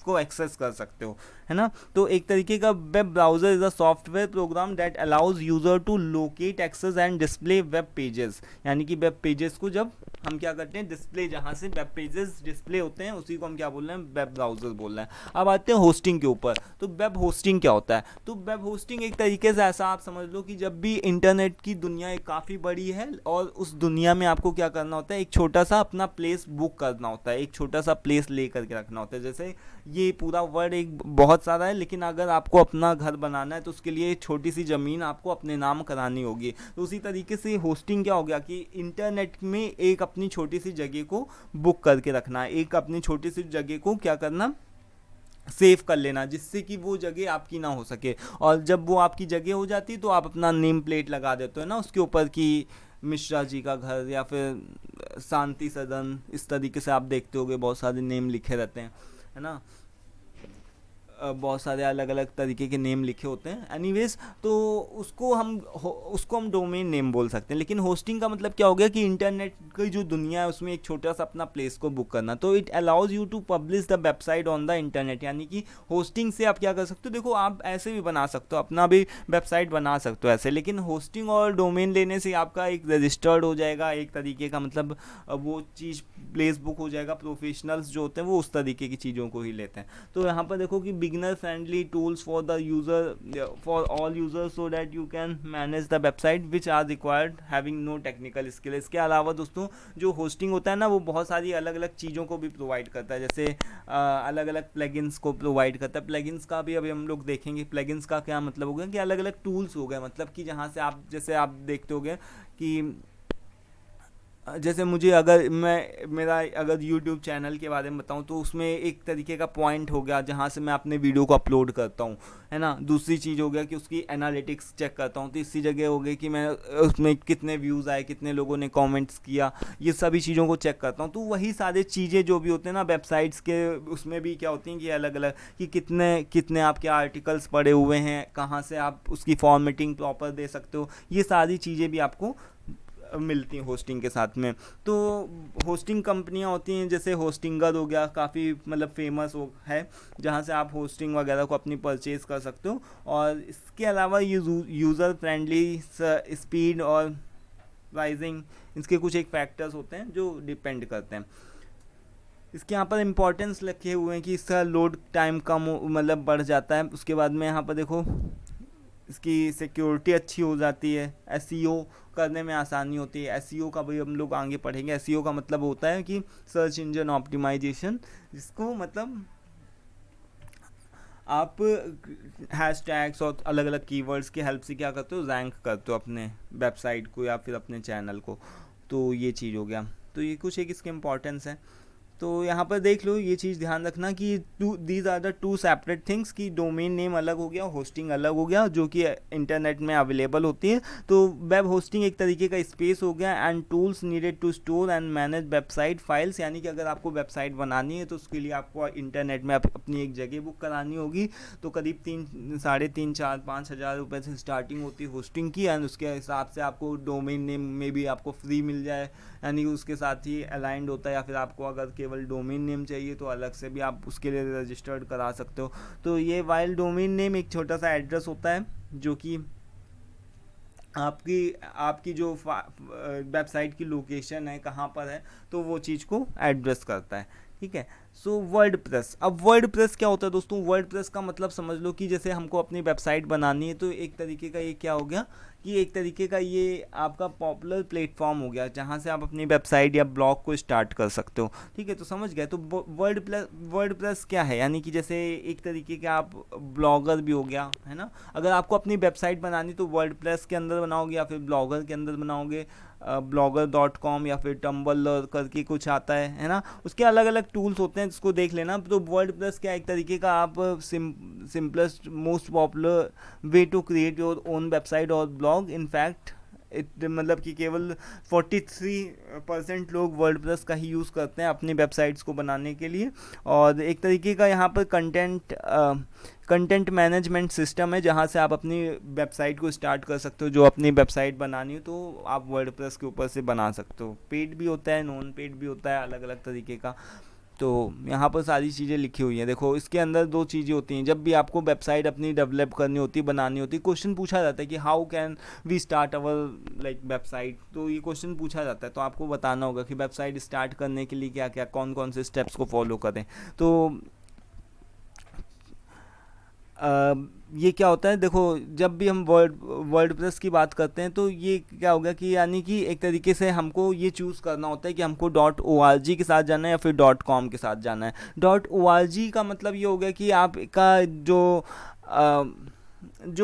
को एक्सेस कर सकते हो, है ना। तो एक तरीके का web browser is a software program that allows user to locate, access and display web pages, यानी कि वेब पेजेस को जब हम क्या करते हैं डिस्प्ले, जहाँ से वेब पेजेस डिस्प्ले होते हैं उसी को हम क्या बोल रहे हैं, वेब ब्राउज़र बोल रहे हैं। अब आते हैं होस्टिंग के ऊपर। तो वेब होस्टिंग क्या होता है? तो वेब होस्टिंग एक तरीके से ऐसा आप समझ लो कि जब भी इंटरनेट की दुनिया एक काफ़ी बड़ी है और उस दुनिया में आपको क्या करना होता है, एक छोटा सा अपना प्लेस बुक करना होता है, एक छोटा सा प्लेस ले करके रखना होता है। जैसे ये पूरा वर्ड एक बहुत सारा है, लेकिन अगर आपको अपना घर बनाना है तो उसके लिए छोटी सी ज़मीन आपको अपने नाम करानी होगी। तो उसी तरीके से होस्टिंग क्या हो गया कि इंटरनेट में एक अपनी छोटी सी जगह को बुक करके रखना, एक अपनी छोटी सी जगह को क्या करना, सेव कर लेना, जिससे कि वो जगह आपकी ना हो सके। और जब वो आपकी जगह हो जाती है तो आप अपना नेम प्लेट लगा देते हो ना उसके ऊपर कि मिश्रा जी का घर या फिर शांति सदन, इस तरीके से आप देखते होगे बहुत सारे नेम लिखे रहते हैं, है ना। बहुत सारे अलग अलग तरीके के नेम लिखे होते हैं। एनीवेज, तो उसको हम डोमेन नेम बोल सकते हैं। लेकिन होस्टिंग का मतलब क्या हो गया कि इंटरनेट की जो दुनिया है उसमें एक छोटा सा अपना प्लेस को बुक करना। तो it allows you to publish the website on the internet, यानी कि होस्टिंग से आप क्या कर सकते हो, देखो आप ऐसे भी बना सकते हो, अपना भी वेबसाइट बना सकते हो ऐसे, लेकिन होस्टिंग और डोमेन लेने से आपका एक रजिस्टर्ड हो जाएगा एक तरीके का, मतलब वो चीज़ प्लेस बुक हो जाएगा। प्रोफेशनल्स जो होते हैं वो उस तरीके की चीज़ों को ही लेते हैं। तो यहाँ पर देखो कि beginner friendly tools for the user, for all users, so that you can manage the website which are required having no technical skill. इसके अलावा दोस्तों जो होस्टिंग होता है ना वो बहुत सारी अलग अलग चीज़ों को भी प्रोवाइड करता है, जैसे अलग अलग प्लगइन्स को प्रोवाइड करता है। प्लगइन्स का भी अभी हम लोग देखेंगे। प्लगइन्स का क्या मतलब हो गया कि अलग अलग टूल्स हो गए, मतलब कि जहाँ से आप, जैसे आप देखते होगे कि जैसे मुझे अगर मेरा अगर YouTube चैनल के बारे में बताऊं तो उसमें एक तरीके का पॉइंट हो गया जहां से मैं अपने वीडियो को अपलोड करता हूं, है ना। दूसरी चीज़ हो गया कि उसकी एनालिटिक्स चेक करता हूं। तीसरी जगह हो गई कि मैं उसमें कितने व्यूज़ आए, कितने लोगों ने कमेंट्स किया, ये सभी चीज़ों को चेक करता हूं। तो वही सारी चीज़ें जो भी होते हैं ना वेबसाइट्स के, उसमें भी क्या होती हैं कि अलग अलग कि कितने कितने आपके आर्टिकल्स पड़े हुए हैं, कहाँ से आप उसकी फॉर्मेटिंग प्रॉपर दे सकते हो, ये सारी चीज़ें भी आपको मिलती हैं होस्टिंग के साथ में। तो होस्टिंग कंपनियां होती हैं, जैसे होस्टिंगर हो गया, काफ़ी मतलब फेमस है, जहां से आप होस्टिंग वगैरह को अपनी परचेज़ कर सकते हो। और इसके अलावा यूज़र फ्रेंडली, स्पीड और प्राइसिंग, इसके कुछ एक फैक्टर्स होते हैं जो डिपेंड करते हैं। इसके यहाँ पर इंपॉर्टेंस लिखे हुए हैं कि इसका लोड टाइम कम मतलब बढ़ जाता है। उसके बाद में यहाँ पर देखो इसकी सिक्योरिटी अच्छी हो जाती है, एसईओ करने में आसानी होती है। एसईओ का भी हम लोग आगे पढ़ेंगे। एसईओ का मतलब होता है कि सर्च इंजन ऑप्टिमाइजेशन, जिसको मतलब आप हैशटैग्स और अलग अलग कीवर्ड्स की हेल्प से क्या करते हो, रैंक करते हो अपने वेबसाइट को या फिर अपने चैनल को। तो ये चीज़ हो गया। तो ये कुछ एक इसके इम्पोर्टेंस है। तो यहाँ पर देख लो, ये चीज़ ध्यान रखना कि these are the two separate things, कि डोमेन नेम अलग हो गया, होस्टिंग अलग हो गया, जो कि इंटरनेट में अवेलेबल होती है। तो वेब होस्टिंग एक तरीके का स्पेस हो गया, and tools needed to store and manage website files, यानी कि अगर आपको वेबसाइट बनानी है तो उसके लिए आपको इंटरनेट में अपनी एक जगह बुक करानी होगी। तो करीब 3, 3, 4, 5 हज़ार रुपये से स्टार्टिंग होती है होस्टिंग की, एंड उसके हिसाब से आपको डोमेन नेम में भी आपको फ्री मिल जाए, यानी उसके साथ ही अलाइंड होता है। या फिर आपको अगर केवल डोमेन नेम चाहिए तो अलग से भी आप उसके लिए रजिस्टर्ड करा सकते हो। तो ये वाइल डोमेन नेम एक छोटा सा एड्रेस होता है जो कि आपकी जो वेबसाइट की लोकेशन है, कहाँ पर है, तो वो चीज़ को एड्रेस करता है। ठीक है। सो वर्डप्रेस। अब वर्डप्रेस क्या होता है दोस्तों? वर्डप्रेस का मतलब समझ लो कि जैसे हमको अपनी वेबसाइट बनानी है, तो एक तरीके का ये क्या हो गया कि एक तरीके का ये आपका पॉपुलर प्लेटफॉर्म हो गया जहाँ से आप अपनी वेबसाइट या ब्लॉग को स्टार्ट कर सकते हो। ठीक है, तो समझ गए। तो वर्डप्रेस क्या है, यानी कि जैसे एक तरीके का आप ब्लॉगर भी हो गया, है ना। अगर आपको अपनी वेबसाइट बनानी तो वर्डप्रेस के अंदर बनाओगे या फिर ब्लॉगर के अंदर बनाओगे, blogger.com या फिर टम्बलर करके कुछ आता है ना। उसके अलग अलग टूल्स होते हैं जिसको देख लेना। तो वर्डप्रेस क्या एक तरीके का आप simplest most popular way to create your own website और ब्लॉग। इन फैक्ट मतलब कि केवल 43% लोग वर्डप्रेस का ही यूज़ करते हैं अपनी वेबसाइट्स को बनाने के लिए। और एक तरीके का यहाँ पर कंटेंट मैनेजमेंट सिस्टम है जहाँ से आप अपनी वेबसाइट को स्टार्ट कर सकते हो। जो अपनी वेबसाइट बनानी हो तो आप वर्डप्रेस के ऊपर से बना सकते हो। पेड भी होता है, नॉन पेड भी होता है, अलग अलग तरीके का। तो यहाँ पर सारी चीज़ें लिखी हुई हैं। देखो इसके अंदर दो चीज़ें होती हैं। जब भी आपको वेबसाइट अपनी डेवलप करनी होती है, बनानी होती है, क्वेश्चन पूछा जाता है कि how can we start our like website. तो ये क्वेश्चन पूछा जाता है, तो आपको बताना होगा कि वेबसाइट स्टार्ट करने के लिए क्या क्या कौन कौन से स्टेप्स को फॉलो करें। तो ये क्या होता है, देखो जब भी हम वर्डप्रेस की बात करते हैं तो ये क्या होगा कि यानी कि एक तरीके से हमको ये चूज़ करना होता है कि हमको .org के साथ जाना है या फिर .com के साथ जाना है। .org का मतलब ये हो गया कि आपका जो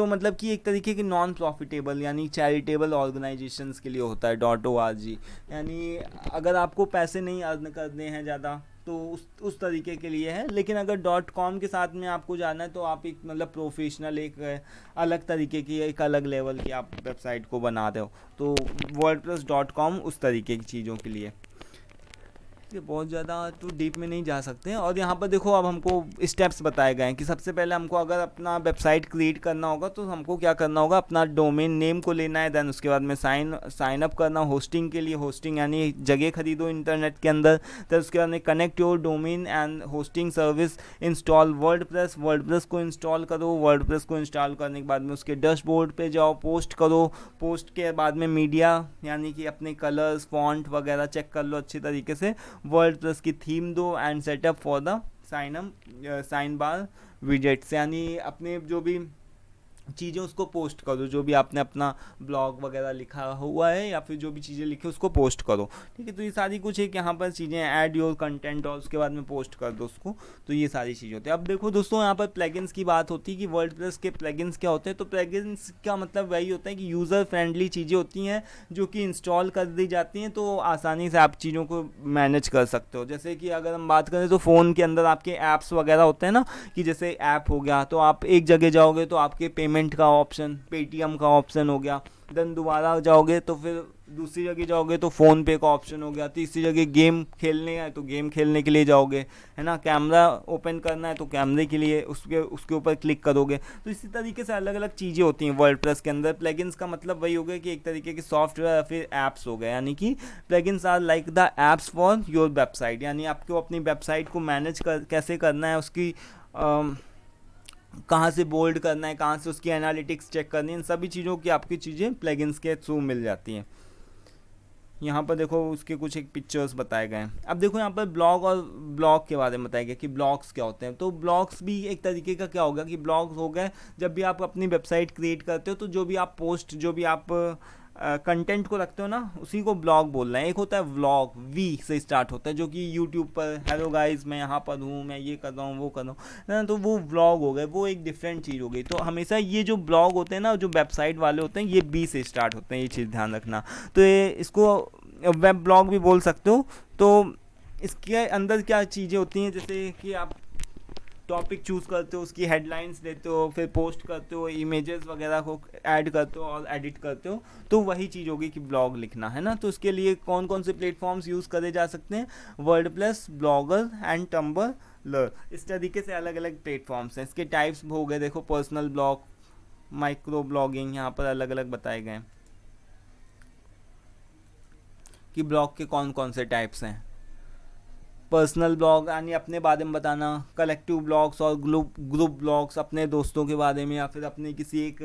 मतलब कि एक तरीके की नॉन प्रॉफिटेबल यानी चैरिटेबल ऑर्गेनाइजेशंस के लिए होता है .org। यानी अगर आपको पैसे नहीं अर्न करने हैं ज़्यादा तो उस तरीके के लिए है। लेकिन अगर .com के साथ में आपको जाना है तो आप एक मतलब प्रोफेशनल एक अलग तरीके की एक अलग लेवल की आप वेबसाइट को बना रहे हो, तो wordpress.com उस तरीके की चीज़ों के लिए। ये बहुत ज़्यादा तो डीप में नहीं जा सकते हैं। और यहाँ पर देखो अब हमको स्टेप्स बताए गए हैं कि सबसे पहले हमको अगर अपना वेबसाइट क्रिएट करना होगा तो हमको क्या करना होगा, अपना डोमेन नेम को लेना है। देन उसके बाद में साइन अप करना होस्टिंग के लिए, होस्टिंग यानी जगह खरीदो इंटरनेट के अंदर। then उसके बाद में connect your domain and hosting service, install WordPress को इंस्टॉल करो। वर्डप्रेस को इंस्टॉल करने के बाद में उसके डैशबोर्ड पे जाओ, पोस्ट करो। पोस्ट के बाद में मीडिया यानी कि अपने कलर्स फॉन्ट वगैरह चेक कर लो अच्छी तरीके से। वर्डप्रेस की थीम दो and setup for the sine bar widgets, यानी अपने जो भी चीज़ें उसको पोस्ट करो, जो भी आपने अपना ब्लॉग वगैरह लिखा हुआ है या फिर जो भी चीज़ें लिखी उसको पोस्ट करो। ठीक है, तो ये सारी कुछ एक यहाँ पर चीज़ें, ऐड योर कंटेंट और उसके बाद में पोस्ट कर दो उसको। तो ये सारी चीज़ें होती है। अब देखो दोस्तों यहाँ पर प्लगइन्स की बात होती है कि वर्डप्रेस के प्लगइन्स क्या होते हैं। तो प्लगइन्स का मतलब वही होता है कि यूज़र फ्रेंडली चीज़ें होती हैं जो कि इंस्टॉल कर दी जाती हैं, तो आसानी से आप चीज़ों को मैनेज कर सकते हो। जैसे कि अगर हम बात करें तो फ़ोन के अंदर आपके ऐप्स वगैरह होते हैं ना, कि जैसे ऐप हो गया तो आप एक जगह जाओगे तो आपके पेमेंट का ऑप्शन, पेटीएम का ऑप्शन हो गया। देन दोबारा जाओगे तो फिर दूसरी जगह जाओगे तो फ़ोन पे का ऑप्शन हो गया। तीसरी जगह गेम खेलने है तो गेम खेलने के लिए जाओगे, है ना। कैमरा ओपन करना है तो कैमरे के लिए उसके ऊपर क्लिक करोगे। तो इसी तरीके से अलग अलग चीज़ें होती हैं वर्डप्रेस के अंदर। प्लगइन्स का मतलब वही हो गया कि एक तरीके के सॉफ्टवेयर या फिर ऐप्स हो गए, यानी कि plugins are like the apps for your website. यानी आपको अपनी वेबसाइट को मैनेज कैसे करना है, उसकी कहाँ से बोल्ड करना है, कहाँ से उसकी एनालिटिक्स चेक करनी है, इन सभी चीज़ों की आपकी चीज़ें प्लगइन्स के थ्रू मिल जाती हैं। यहाँ पर देखो उसके कुछ एक पिक्चर्स बताए गए हैं। अब देखो यहाँ पर ब्लॉग के बारे में बताया गया कि ब्लॉग्स क्या होते हैं। तो ब्लॉग्स भी एक तरीके का क्या होगा कि ब्लॉग्स हो गए जब भी आप अपनी वेबसाइट क्रिएट करते हो तो जो भी आप पोस्ट, जो भी आप कंटेंट को रखते हो ना, उसी को ब्लॉग बोलना है। एक होता है व्लॉग, वी से स्टार्ट होता है, जो कि यूट्यूब पर हेलो गाइस मैं यहाँ पर हूँ, मैं ये कर रहा हूँ, वो कर रहा हूँ ना, तो वो व्लॉग हो गए, वो एक डिफरेंट चीज़ हो गई। तो हमेशा ये जो ब्लॉग होते हैं ना, जो वेबसाइट वाले होते हैं, ये बी से स्टार्ट होते हैं, ये चीज़ ध्यान रखना। तो ये इसको वेब ब्लॉग भी बोल सकते हो। तो इसके अंदर क्या चीज़ें होती हैं, जैसे कि आप टॉपिक चूज़ करते हो, उसकी हेडलाइंस देते हो, फिर पोस्ट करते हो, इमेजेस वगैरह को ऐड करते हो और एडिट करते हो, तो वही चीज़ होगी कि ब्लॉग लिखना, है ना। तो उसके लिए कौन कौन से प्लेटफॉर्म्स यूज़ करे जा सकते हैं, वर्डप्रेस, ब्लॉगर एंड टम्बलर। इस तरीके से अलग अलग प्लेटफॉर्म्स हैं। इसके टाइप्स हो गए, देखो पर्सनल ब्लॉग, माइक्रो ब्लॉगिंग, यहाँ पर अलग अलग बताए गए हैं कि ब्लॉग के कौन कौन से टाइप्स हैं। पर्सनल ब्लॉग यानी अपने बारे में बताना, कलेक्टिव ब्लॉग्स और ग्रुप ब्लॉग्स अपने दोस्तों के बारे में या फिर अपने किसी एक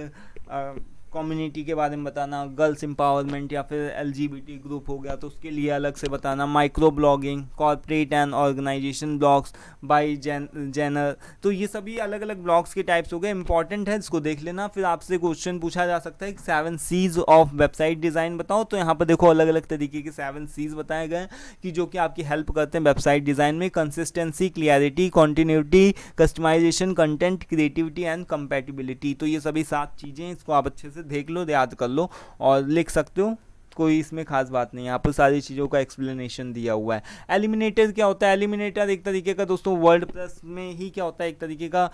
कम्युनिटी के बारे में बताना, गर्ल्स एम्पावरमेंट या फिर LGBT ग्रुप हो गया तो उसके लिए अलग से बताना। Micro blogging, corporate and organisation blogs by genre. तो ये सभी अलग अलग ब्लॉग्स के टाइप्स हो गए। इंपॉर्टेंट है, इसको देख लेना। फिर आपसे क्वेश्चन पूछा जा सकता है 7 C's ऑफ वेबसाइट डिज़ाइन बताओ। तो यहाँ पर देखो अलग अलग तरीके के 7 C's बताए गए कि जो कि आपकी हेल्प करते हैं वेबसाइट डिज़ाइन में। Consistency, clarity, continuity, customisation, content, creativity and compatibility. तो ये सभी 7 चीज़ें, इसको आप अच्छे से देख लो, याद कर लो और लिख सकते हो। कोई इसमें खास बात नहीं है, यहाँ पर सारी चीज़ों का एक्सप्लेनेशन दिया हुआ है। एलिमिनेटर क्या होता है? एलिमिनेटर एक तरीके का दोस्तों वर्डप्रेस में ही क्या होता है, एक तरीके का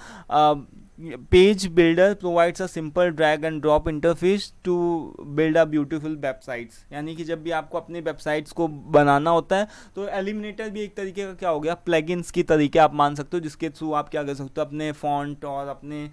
page builder provides a simple drag and drop interface to build a beautiful websites, यानी कि जब भी आपको अपने वेबसाइट्स को बनाना होता है तो एलिमिनेटर भी एक तरीके का क्या हो गया, प्लगइन्स की तरीके आप मान सकते हो, जिसके थ्रू आप क्या कर सकते हो, अपने फॉन्ट और अपने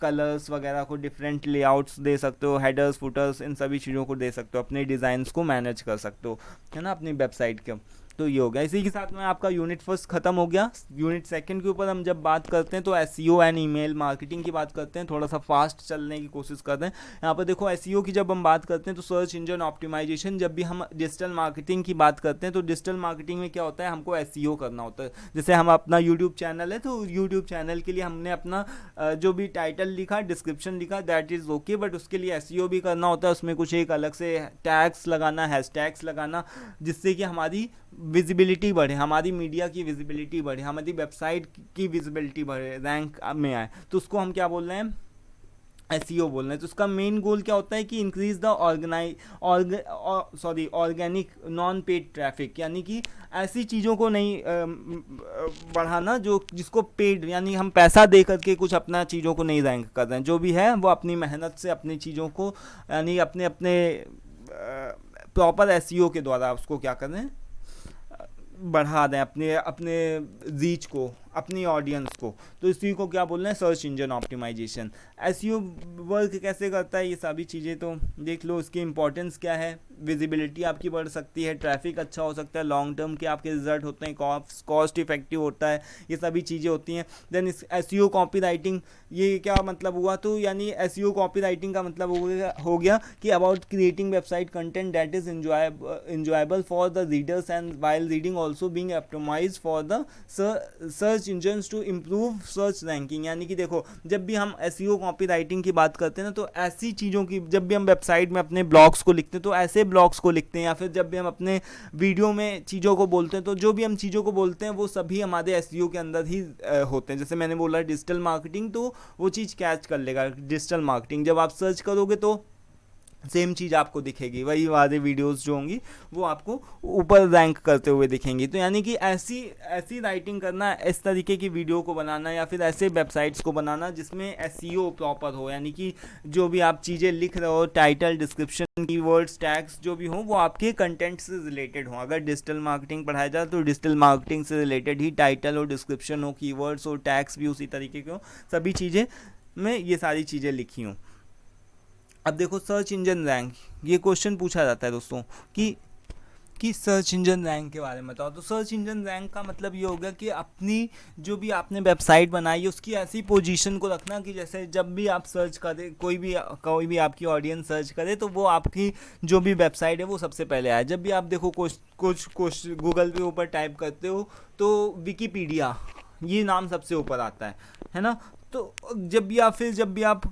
कलर्स वगैरह को डिफरेंट लेआउट्स दे सकते हो, हेडर्स फुटर्स इन सभी चीज़ों को दे सकते हो, अपने डिज़ाइंस को मैनेज कर सकते हो, है ना, अपनी वेबसाइट के। तो ये हो गया। इसी के साथ में आपका यूनिट फर्स्ट खत्म हो गया। यूनिट सेकंड के ऊपर हम जब बात करते हैं तो एसईओ एंड ईमेल मार्केटिंग की बात करते हैं, थोड़ा सा फास्ट चलने की कोशिश करते हैं। यहाँ पर देखो एसईओ की जब हम बात करते हैं तो सर्च इंजन ऑप्टिमाइजेशन, जब भी हम डिजिटल मार्केटिंग की बात करते हैं तो डिजिटल मार्केटिंग में क्या होता है, हमको एसईओ करना होता है। जैसे हम अपना यूट्यूब चैनल है तो यूट्यूब चैनल के लिए हमने अपना जो भी टाइटल लिखा, डिस्क्रिप्शन लिखा, दैट इज़ ओके, बट उसके लिए एसईओ भी करना होता है। उसमें कुछ एक अलग से टैग्स लगाना, हैशटैग्स लगाना, जिससे कि हमारी विजिबिलिटी बढ़े, हमारी मीडिया की विजिबिलिटी बढ़े, हमारी वेबसाइट की विजिबिलिटी बढ़े, रैंक में आए, तो उसको हम क्या बोल रहे हैं, एसईओ बोल रहे हैं। तो उसका मेन गोल क्या होता है कि increase the organic non paid traffic, यानी कि ऐसी चीज़ों को नहीं बढ़ाना जो जिसको पेड, यानी हम पैसा दे करके कुछ अपना चीज़ों को नहीं रैंक कर रहे हैं, जो भी है वो अपनी मेहनत से अपनी चीज़ों को, यानी अपने अपने प्रॉपर एसईओ के द्वारा उसको क्या कर रहे हैं, बढ़ा दें अपने अपने रीच को, अपनी ऑडियंस को। तो इसी को क्या बोल रहे हैं, search engine optimisation. SEO work कैसे करता है, ये सभी चीज़ें तो देख लो। इसकी इंपॉर्टेंस क्या है, विजिबिलिटी आपकी बढ़ सकती है, ट्रैफिक अच्छा हो सकता है, लॉन्ग टर्म के आपके रिजल्ट होते हैं, कॉस्ट इफेक्टिव होता है, ये सभी चीज़ें होती हैं। देन इस एसईओ कॉपी राइटिंग, ये क्या मतलब हुआ, तो यानी एसईओ कॉपी राइटिंग का मतलब हो गया कि about creating website content that is enjoyable for the readers and while reading also being optimised for the search engines to improve search ranking. यानी कि देखो, जब भी हम एसईओ कॉपी राइटिंग की बात करते हैं ना, तो ऐसी चीज़ों की, जब भी हम वेबसाइट में अपने ब्लॉग्स को लिखते हैं तो ऐसे ब्लॉग्स को लिखते हैं, या फिर जब भी हम अपने वीडियो में चीज़ों को बोलते हैं तो जो भी हम चीज़ों को बोलते हैं वो सभी हमारे एसईओ के अंदर ही होते हैं। जैसे मैंने बोला डिजिटल मार्केटिंग, तो वो चीज़ कैच कर लेगा डिजिटल मार्केटिंग। जब आप सर्च करोगे तो सेम चीज़ आपको दिखेगी, वही वाले वीडियोस जो होंगी वो आपको ऊपर रैंक करते हुए दिखेंगी। तो यानी कि ऐसी ऐसी राइटिंग करना, इस तरीके की वीडियो को बनाना, या फिर ऐसे वेबसाइट्स को बनाना जिसमें एसईओ प्रॉपर हो, यानी कि जो भी आप चीज़ें लिख रहे हो, टाइटल, डिस्क्रिप्शन, कीवर्ड्स, टैग्स जो भी हो, वो आपके कंटेंट से रिलेटेड हो। अगर डिजिटल मार्केटिंग पढ़ाया जाए तो डिजिटल मार्केटिंग से रिलेटेड ही टाइटल हो, डिस्क्रिप्शन हो, कीवर्ड्स हो, टैग्स भी उसी तरीके के हो, सभी चीज़ें में ये सारी चीज़ें लिखी हों। अब देखो सर्च इंजन रैंक, ये क्वेश्चन पूछा जाता है दोस्तों कि सर्च इंजन रैंक के बारे में बताओ। तो सर्च इंजन रैंक का मतलब ये होगा कि अपनी जो भी आपने वेबसाइट बनाई है उसकी ऐसी पोजीशन को रखना कि जैसे जब भी आप सर्च करें, कोई भी आपकी ऑडियंस सर्च करे तो वो आपकी जो भी वेबसाइट है वो सबसे पहले आए। जब भी आप देखो कुछ गूगल पे ऊपर टाइप करते हो तो विकीपीडिया ये नाम सबसे ऊपर आता है ना। तो जब भी आप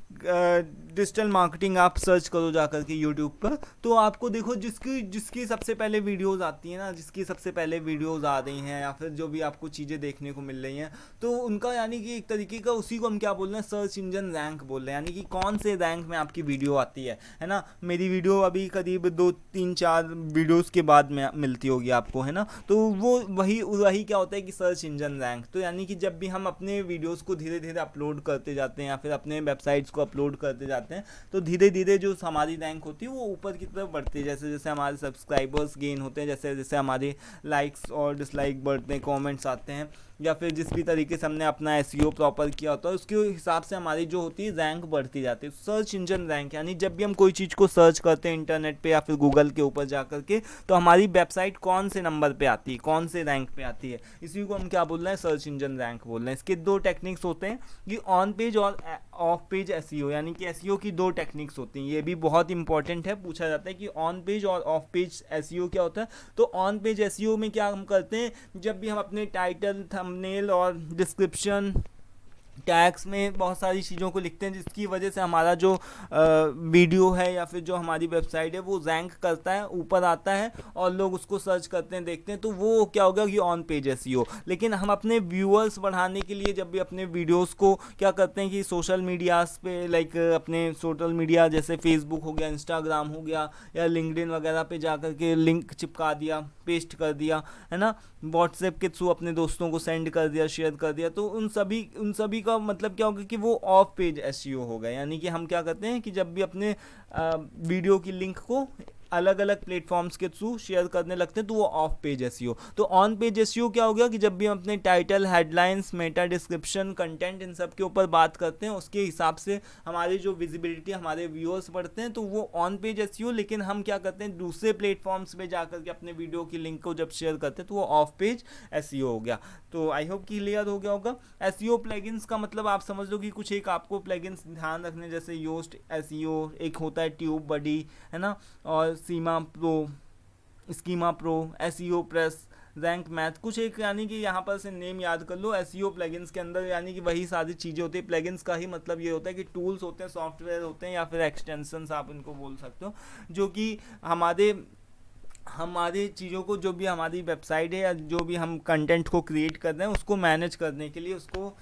डिजिटल मार्केटिंग आप सर्च करो जाकर के यूट्यूब पर, तो आपको देखो जिसकी सबसे पहले वीडियोस आती हैं ना, जिसकी सबसे पहले वीडियोस आ रही हैं, या फिर जो भी आपको चीज़ें देखने को मिल रही हैं, तो उनका यानी कि एक तरीके का उसी को हम क्या बोल रहे हैं, सर्च इंजन रैंक बोल रहे हैं। यानी कि कौन से रैंक में आपकी वीडियो आती है ना। मेरी वीडियो अभी करीब 2-3-4 वीडियोज़ के बाद में मिलती होगी आपको, है ना। तो वो वही क्या होता है कि सर्च इंजन रैंक। तो यानी कि जब भी हम अपने वीडियोज़ को धीरे धीरे अपलोड करते जाते हैं या फिर अपने वेबसाइट्स को अपलोड करते जाते हैं, तो धीरे धीरे जो हमारी रैंक होती है वो ऊपर की तरफ बढ़ती है। जैसे जैसे हमारे सब्सक्राइबर्स गेन होते हैं, जैसे जैसे हमारे लाइक्स और डिसलाइक बढ़ते हैं, कमेंट्स आते हैं, या फिर जिस भी तरीके से हमने अपना एसईओ प्रॉपर किया होता है उसके हिसाब से हमारी जो होती है रैंक बढ़ती जाती है। सर्च इंजन रैंक यानी जब भी हम कोई चीज़ को सर्च करते हैं इंटरनेट पे या फिर गूगल के ऊपर जा करके, तो हमारी वेबसाइट कौन से नंबर पे आती है, कौन से रैंक पे आती है, इसी को हम क्या बोल रहे हैं, सर्च इंजन रैंक बोल रहे हैं। इसके 2 टेक्निक्स होते हैं कि ऑन पेज और ऑफ पेज एसईओ, यानी कि एसईओ की 2 टेक्निक्स होती हैं। ये भी बहुत इंपॉर्टेंट है, पूछा जाता है कि ऑन पेज और ऑफ पेज एसईओ क्या होता है। तो ऑन पेज एसईओ में क्या हम करते हैं, जब भी हम अपने टाइटल, थंबनेल और डिस्क्रिप्शन, टैग्स में बहुत सारी चीज़ों को लिखते हैं जिसकी वजह से हमारा जो वीडियो है या फिर जो हमारी वेबसाइट है वो रैंक करता है, ऊपर आता है और लोग उसको सर्च करते हैं, देखते हैं, तो वो क्या होगा कि ऑन पेज एसईओ। लेकिन हम अपने व्यूअर्स बढ़ाने के लिए जब भी अपने वीडियोस को क्या करते हैं कि सोशल मीडियाज़ पे, लाइक अपने सोशल मीडिया जैसे फेसबुक हो गया, इंस्टाग्राम हो गया, या लिंक्डइन वगैरह पे जा कर के लिंक चिपका दिया पेस्ट कर दिया, है ना, व्हाट्सएप के थ्रू अपने दोस्तों को सेंड कर दिया, शेयर कर दिया, तो उन सभी का मतलब क्या होगा कि वो ऑफ पेज एसईओ होगा। यानी कि हम क्या करते हैं कि जब भी अपने वीडियो की लिंक को अलग अलग प्लेटफॉर्म्स के थ्रू शेयर करने लगते हैं तो वो ऑफ पेज एसईओ। तो ऑन पेज एसईओ क्या हो गया कि जब भी हम अपने title, headlines, meta description, content, इन सब के ऊपर बात करते हैं, उसके हिसाब से हमारी जो विजिबिलिटी, हमारे व्यूअर्स बढ़ते हैं, तो वो ऑन पेज एसईओ। लेकिन हम क्या करते हैं दूसरे प्लेटफॉर्म्स पे जाकर के अपने वीडियो की लिंक को जब शेयर करते हैं तो वो ऑफ पेज एसईओ हो गया। तो आई होप क्लियर हो गया होगा। एसईओ प्लगइन्स का मतलब आप समझ लो कि कुछ एक आपको प्लगइन्स ध्यान रखने, जैसे योस्ट एसईओ, एक होता है ट्यूब बडी, है ना, और Schema Pro, Schema Pro, SEO press, rank math, कुछ एक यानी कि यहाँ पर से नेम याद कर लो एसईओ प्लगइन्स के अंदर। यानी कि वही सारी चीज़ें होती है। प्लगइन्स का ही मतलब ये होता है कि टूल्स होते हैं, सॉफ्टवेयर होते हैं, या फिर एक्सटेंशंस आप इनको बोल सकते हो, जो कि हमारे चीज़ों को, जो भी हमारी वेबसाइट है या जो भी हम कंटेंट को क्रिएट कर रहे हैं उसको मैनेज करने के लिए उसको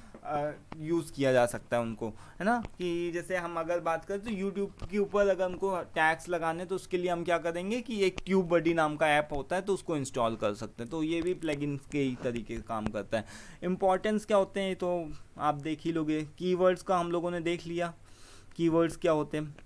यूज़ किया जा सकता है उनको, है ना। कि जैसे हम अगर बात करें तो यूट्यूब के ऊपर अगर हमको टैग्स लगाने तो उसके लिए हम क्या करेंगे कि एक ट्यूब बडी नाम का ऐप होता है तो उसको इंस्टॉल कर सकते हैं। तो ये भी प्लगइन्स के ही तरीके का काम करता है। इंपॉर्टेंस क्या होते हैं तो आप देख ही लोगे। कीवर्ड्स का हम लोगों ने देख लिया, कीवर्ड्स क्या होते हैं।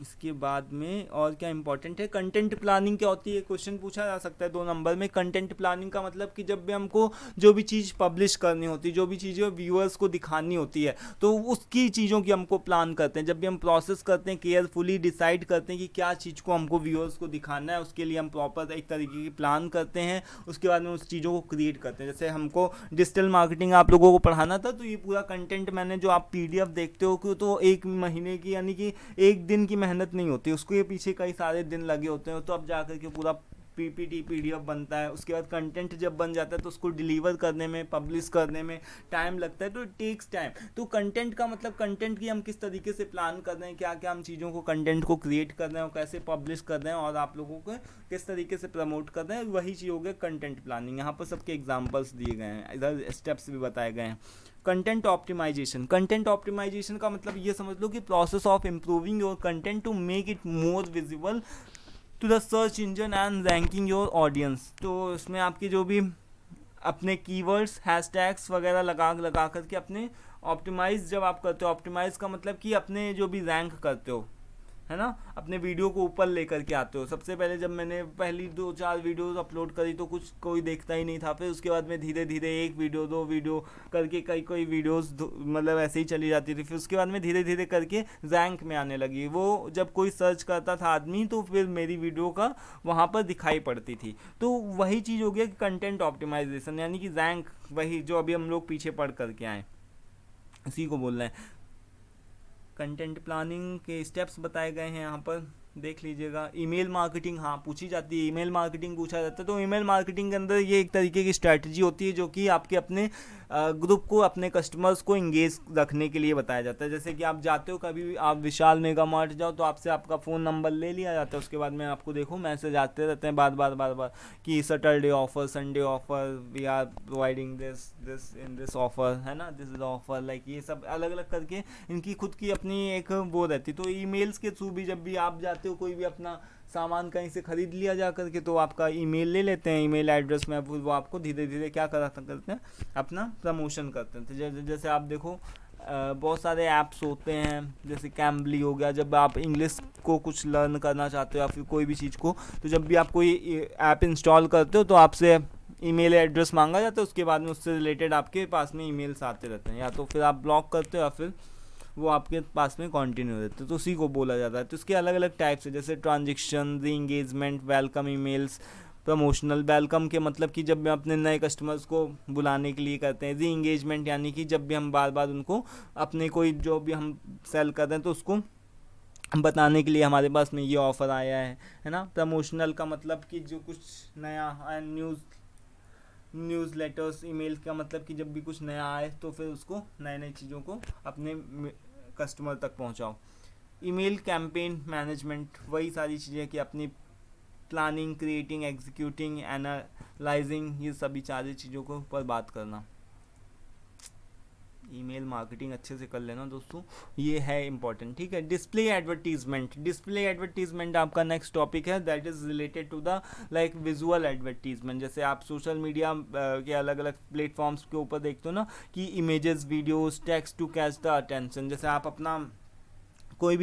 इसके बाद में और क्या इंपॉर्टेंट है, कंटेंट प्लानिंग क्या होती है, क्वेश्चन पूछा जा सकता है 2 नंबर में। कंटेंट प्लानिंग का मतलब कि जब भी हमको जो भी चीज़ पब्लिश करनी होती है, जो भी चीज़ें व्यूअर्स को दिखानी होती है, तो उसकी चीज़ों की हमको प्लान करते हैं। जब भी हम प्रोसेस करते हैं, केयरफुली डिसाइड करते हैं कि क्या चीज़ को हमको व्यूअर्स को दिखाना है, उसके लिए हम प्रॉपर एक तरीके की प्लान करते हैं। उसके बाद में उस चीज़ों को क्रिएट करते हैं। जैसे हमको डिजिटल मार्केटिंग आप लोगों को पढ़ाना था, तो ये पूरा कंटेंट मैंने जो आप PDF देखते हो कि तो 1 महीने की यानी कि 1 दिन की मेहनत नहीं होती, उसके पीछे कई सारे दिन लगे होते हैं। तो अब जाकर के पूरा PPT PDF बनता है। उसके बाद कंटेंट जब बन जाता है तो उसको डिलीवर करने में, पब्लिश करने में टाइम लगता है, तो इट टेक्स टाइम। तो कंटेंट का मतलब कंटेंट की हम किस तरीके से प्लान कर रहे हैं, क्या क्या हम चीज़ों को, कंटेंट को क्रिएट कर रहे हैं और कैसे पब्लिश कर रहे हैं और आप लोगों को किस तरीके से प्रमोट कर रहे हैं, वही चीज़ हो गया कंटेंट प्लानिंग। यहाँ पर सबके एग्जाम्पल्स दिए गए हैं, इधर स्टेप्स भी बताए गए हैं। कंटेंट ऑप्टिमाइजेशन, कंटेंट ऑप्टिमाइजेशन का मतलब ये समझ लो कि process of improving your content to make it more visible to the search engine and ranking your audience. तो इसमें आपकी जो भी अपने कीवर्ड्स, हैशटैग्स वगैरह लगा करके अपने ऑप्टिमाइज जब आप करते हो, ऑप्टिमाइज का मतलब कि अपने जो भी रैंक करते हो, है ना, अपने वीडियो को ऊपर लेकर के आते हो। सबसे पहले जब मैंने पहली 2-4 वीडियोस अपलोड करी तो कुछ कोई देखता ही नहीं था। फिर उसके बाद में धीरे धीरे 1 वीडियो 2 वीडियो करके कई वीडियोस मतलब ऐसे ही चली जाती थी। फिर उसके बाद में धीरे धीरे करके रैंक में आने लगी। वो जब कोई सर्च करता था आदमी तो फिर मेरी वीडियो का वहाँ पर दिखाई पड़ती थी। तो वही चीज़ हो गया कि कंटेंट ऑप्टिमाइजेशन, यानी कि रैंक, वही जो अभी हम लोग पीछे पढ़ करके आए, इसी को बोल रहे हैं। कंटेंट प्लानिंग के स्टेप्स बताए गए हैं यहाँ पर, देख लीजिएगा। ईमेल मार्केटिंग, हाँ पूछी जाती है, ईमेल मार्केटिंग पूछा जाता है। तो ईमेल मार्केटिंग के अंदर ये एक तरीके की स्ट्रैटेजी होती है जो कि आपके अपने ग्रुप को, अपने कस्टमर्स को इंगेज रखने के लिए बताया जाता है। जैसे कि आप जाते हो कभी भी, आप विशाल मेगा मार्ट जाओ तो आपसे आपका फ़ोन नंबर ले लिया जाता है। उसके बाद में आपको देखो मैसेज आते रहते हैं बार बार कि Saturday offer, Sunday offer, we are providing this in this offer, है ना, दिस इज ऑफर, लाइक ये सब अलग अलग करके इनकी खुद की अपनी एक वो रहती। तो ईमेल्स के थ्रू भी जब भी आप जाते हो, कोई भी अपना सामान कहीं से खरीद लिया जा करके, तो आपका ईमेल ले लेते हैं, ईमेल एड्रेस में वो आपको धीरे धीरे क्या करते हैं, अपना प्रमोशन करते हैं। तो जैसे आप देखो बहुत सारे ऐप्स होते हैं, जैसे कैम्बली हो गया। जब आप इंग्लिश को कुछ लर्न करना चाहते हो या फिर कोई भी चीज़ को, तो जब भी आप कोई ऐप इंस्टॉल करते हो तो आपसे ईमेल एड्रेस मांगा जाता है। उसके बाद में उससे रिलेटेड आपके पास में ईमेल्स आते रहते हैं, या तो फिर आप ब्लॉक करते हो या फिर वो आपके पास में कंटिन्यू रहते हैं। तो उसी को बोला जाता है। तो इसके अलग अलग टाइप्स है, जैसे ट्रांजेक्शन, री engagement, welcome emails, promotional. Welcome के मतलब कि जब हम अपने नए कस्टमर्स को बुलाने के लिए करते हैं। री इंगेजमेंट यानी कि जब भी हम बार बार उनको अपने कोई जो भी हम सेल कर रहे हैं तो उसको बताने के लिए हमारे पास में ये ऑफ़र आया है ना। प्रमोशनल का मतलब कि जो कुछ नया, न्यूज़ लेटर्स, ईमेल का मतलब कि जब भी कुछ नया आए तो फिर उसको नए नई चीज़ों को अपने कस्टमर तक पहुंचाओ। ईमेल कैंपेन मैनेजमेंट, वही सारी चीज़ें कि अपनी प्लानिंग, क्रिएटिंग, एग्जीक्यूटिंग, एनालाइजिंग, ये सभी सारी चीज़ों को पर बात करना। ईमेल मार्केटिंग अच्छे से कर लेना दोस्तों, ये है इंपॉर्टेंट, ठीक है। डिस्प्ले एडवर्टीजमेंट, डिस्प्ले एडवर्टीजमेंट आपका नेक्स्ट टॉपिक है, that is related to the like visual advertisement. जैसे आप सोशल मीडिया के अलग अलग प्लेटफॉर्म्स के ऊपर देखते हो ना कि images, videos, text to catch the attention. जैसे आप अपना कोई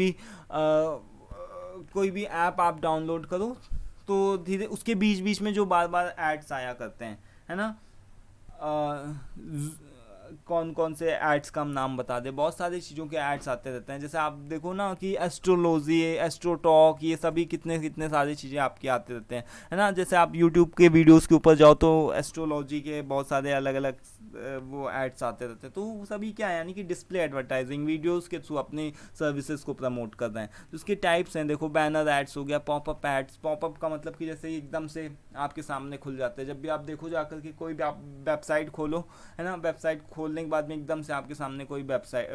भी ऐप आप डाउनलोड करो तो धीरे उसके बीच बीच में जो बार बार एड्स आया करते हैं, है ना, कौन कौन से एड्स का हम नाम बता दें, बहुत सारी चीज़ों के एड्स आते रहते हैं। जैसे आप देखो ना कि एस्ट्रोलॉजी, एस्ट्रोटॉक, ये सभी कितने कितने सारी चीज़ें आपकी आते रहते हैं, है ना। जैसे आप यूट्यूब के वीडियोस के ऊपर जाओ तो एस्ट्रोलॉजी के बहुत सारे अलग अलग वो एड्स आते रहते हैं। तो वो सभी क्या है, यानी कि डिस्प्ले एडवर्टाइजिंग, वीडियोज़ के थ्रू अपनी सर्विसेज को प्रमोट कर रहे हैं। तो उसके टाइप्स हैं, देखो बैनर एड्स हो गया, पॉपअप एड्स। पॉपअप का मतलब कि जैसे एकदम से आपके सामने खुल जाते हैं, जब भी आप देखो जाकर के कोई भी आप वेबसाइट खोलो, है ना, वेबसाइट खोलने के बाद में एकदम से आपके सामने कोई वेबसाइट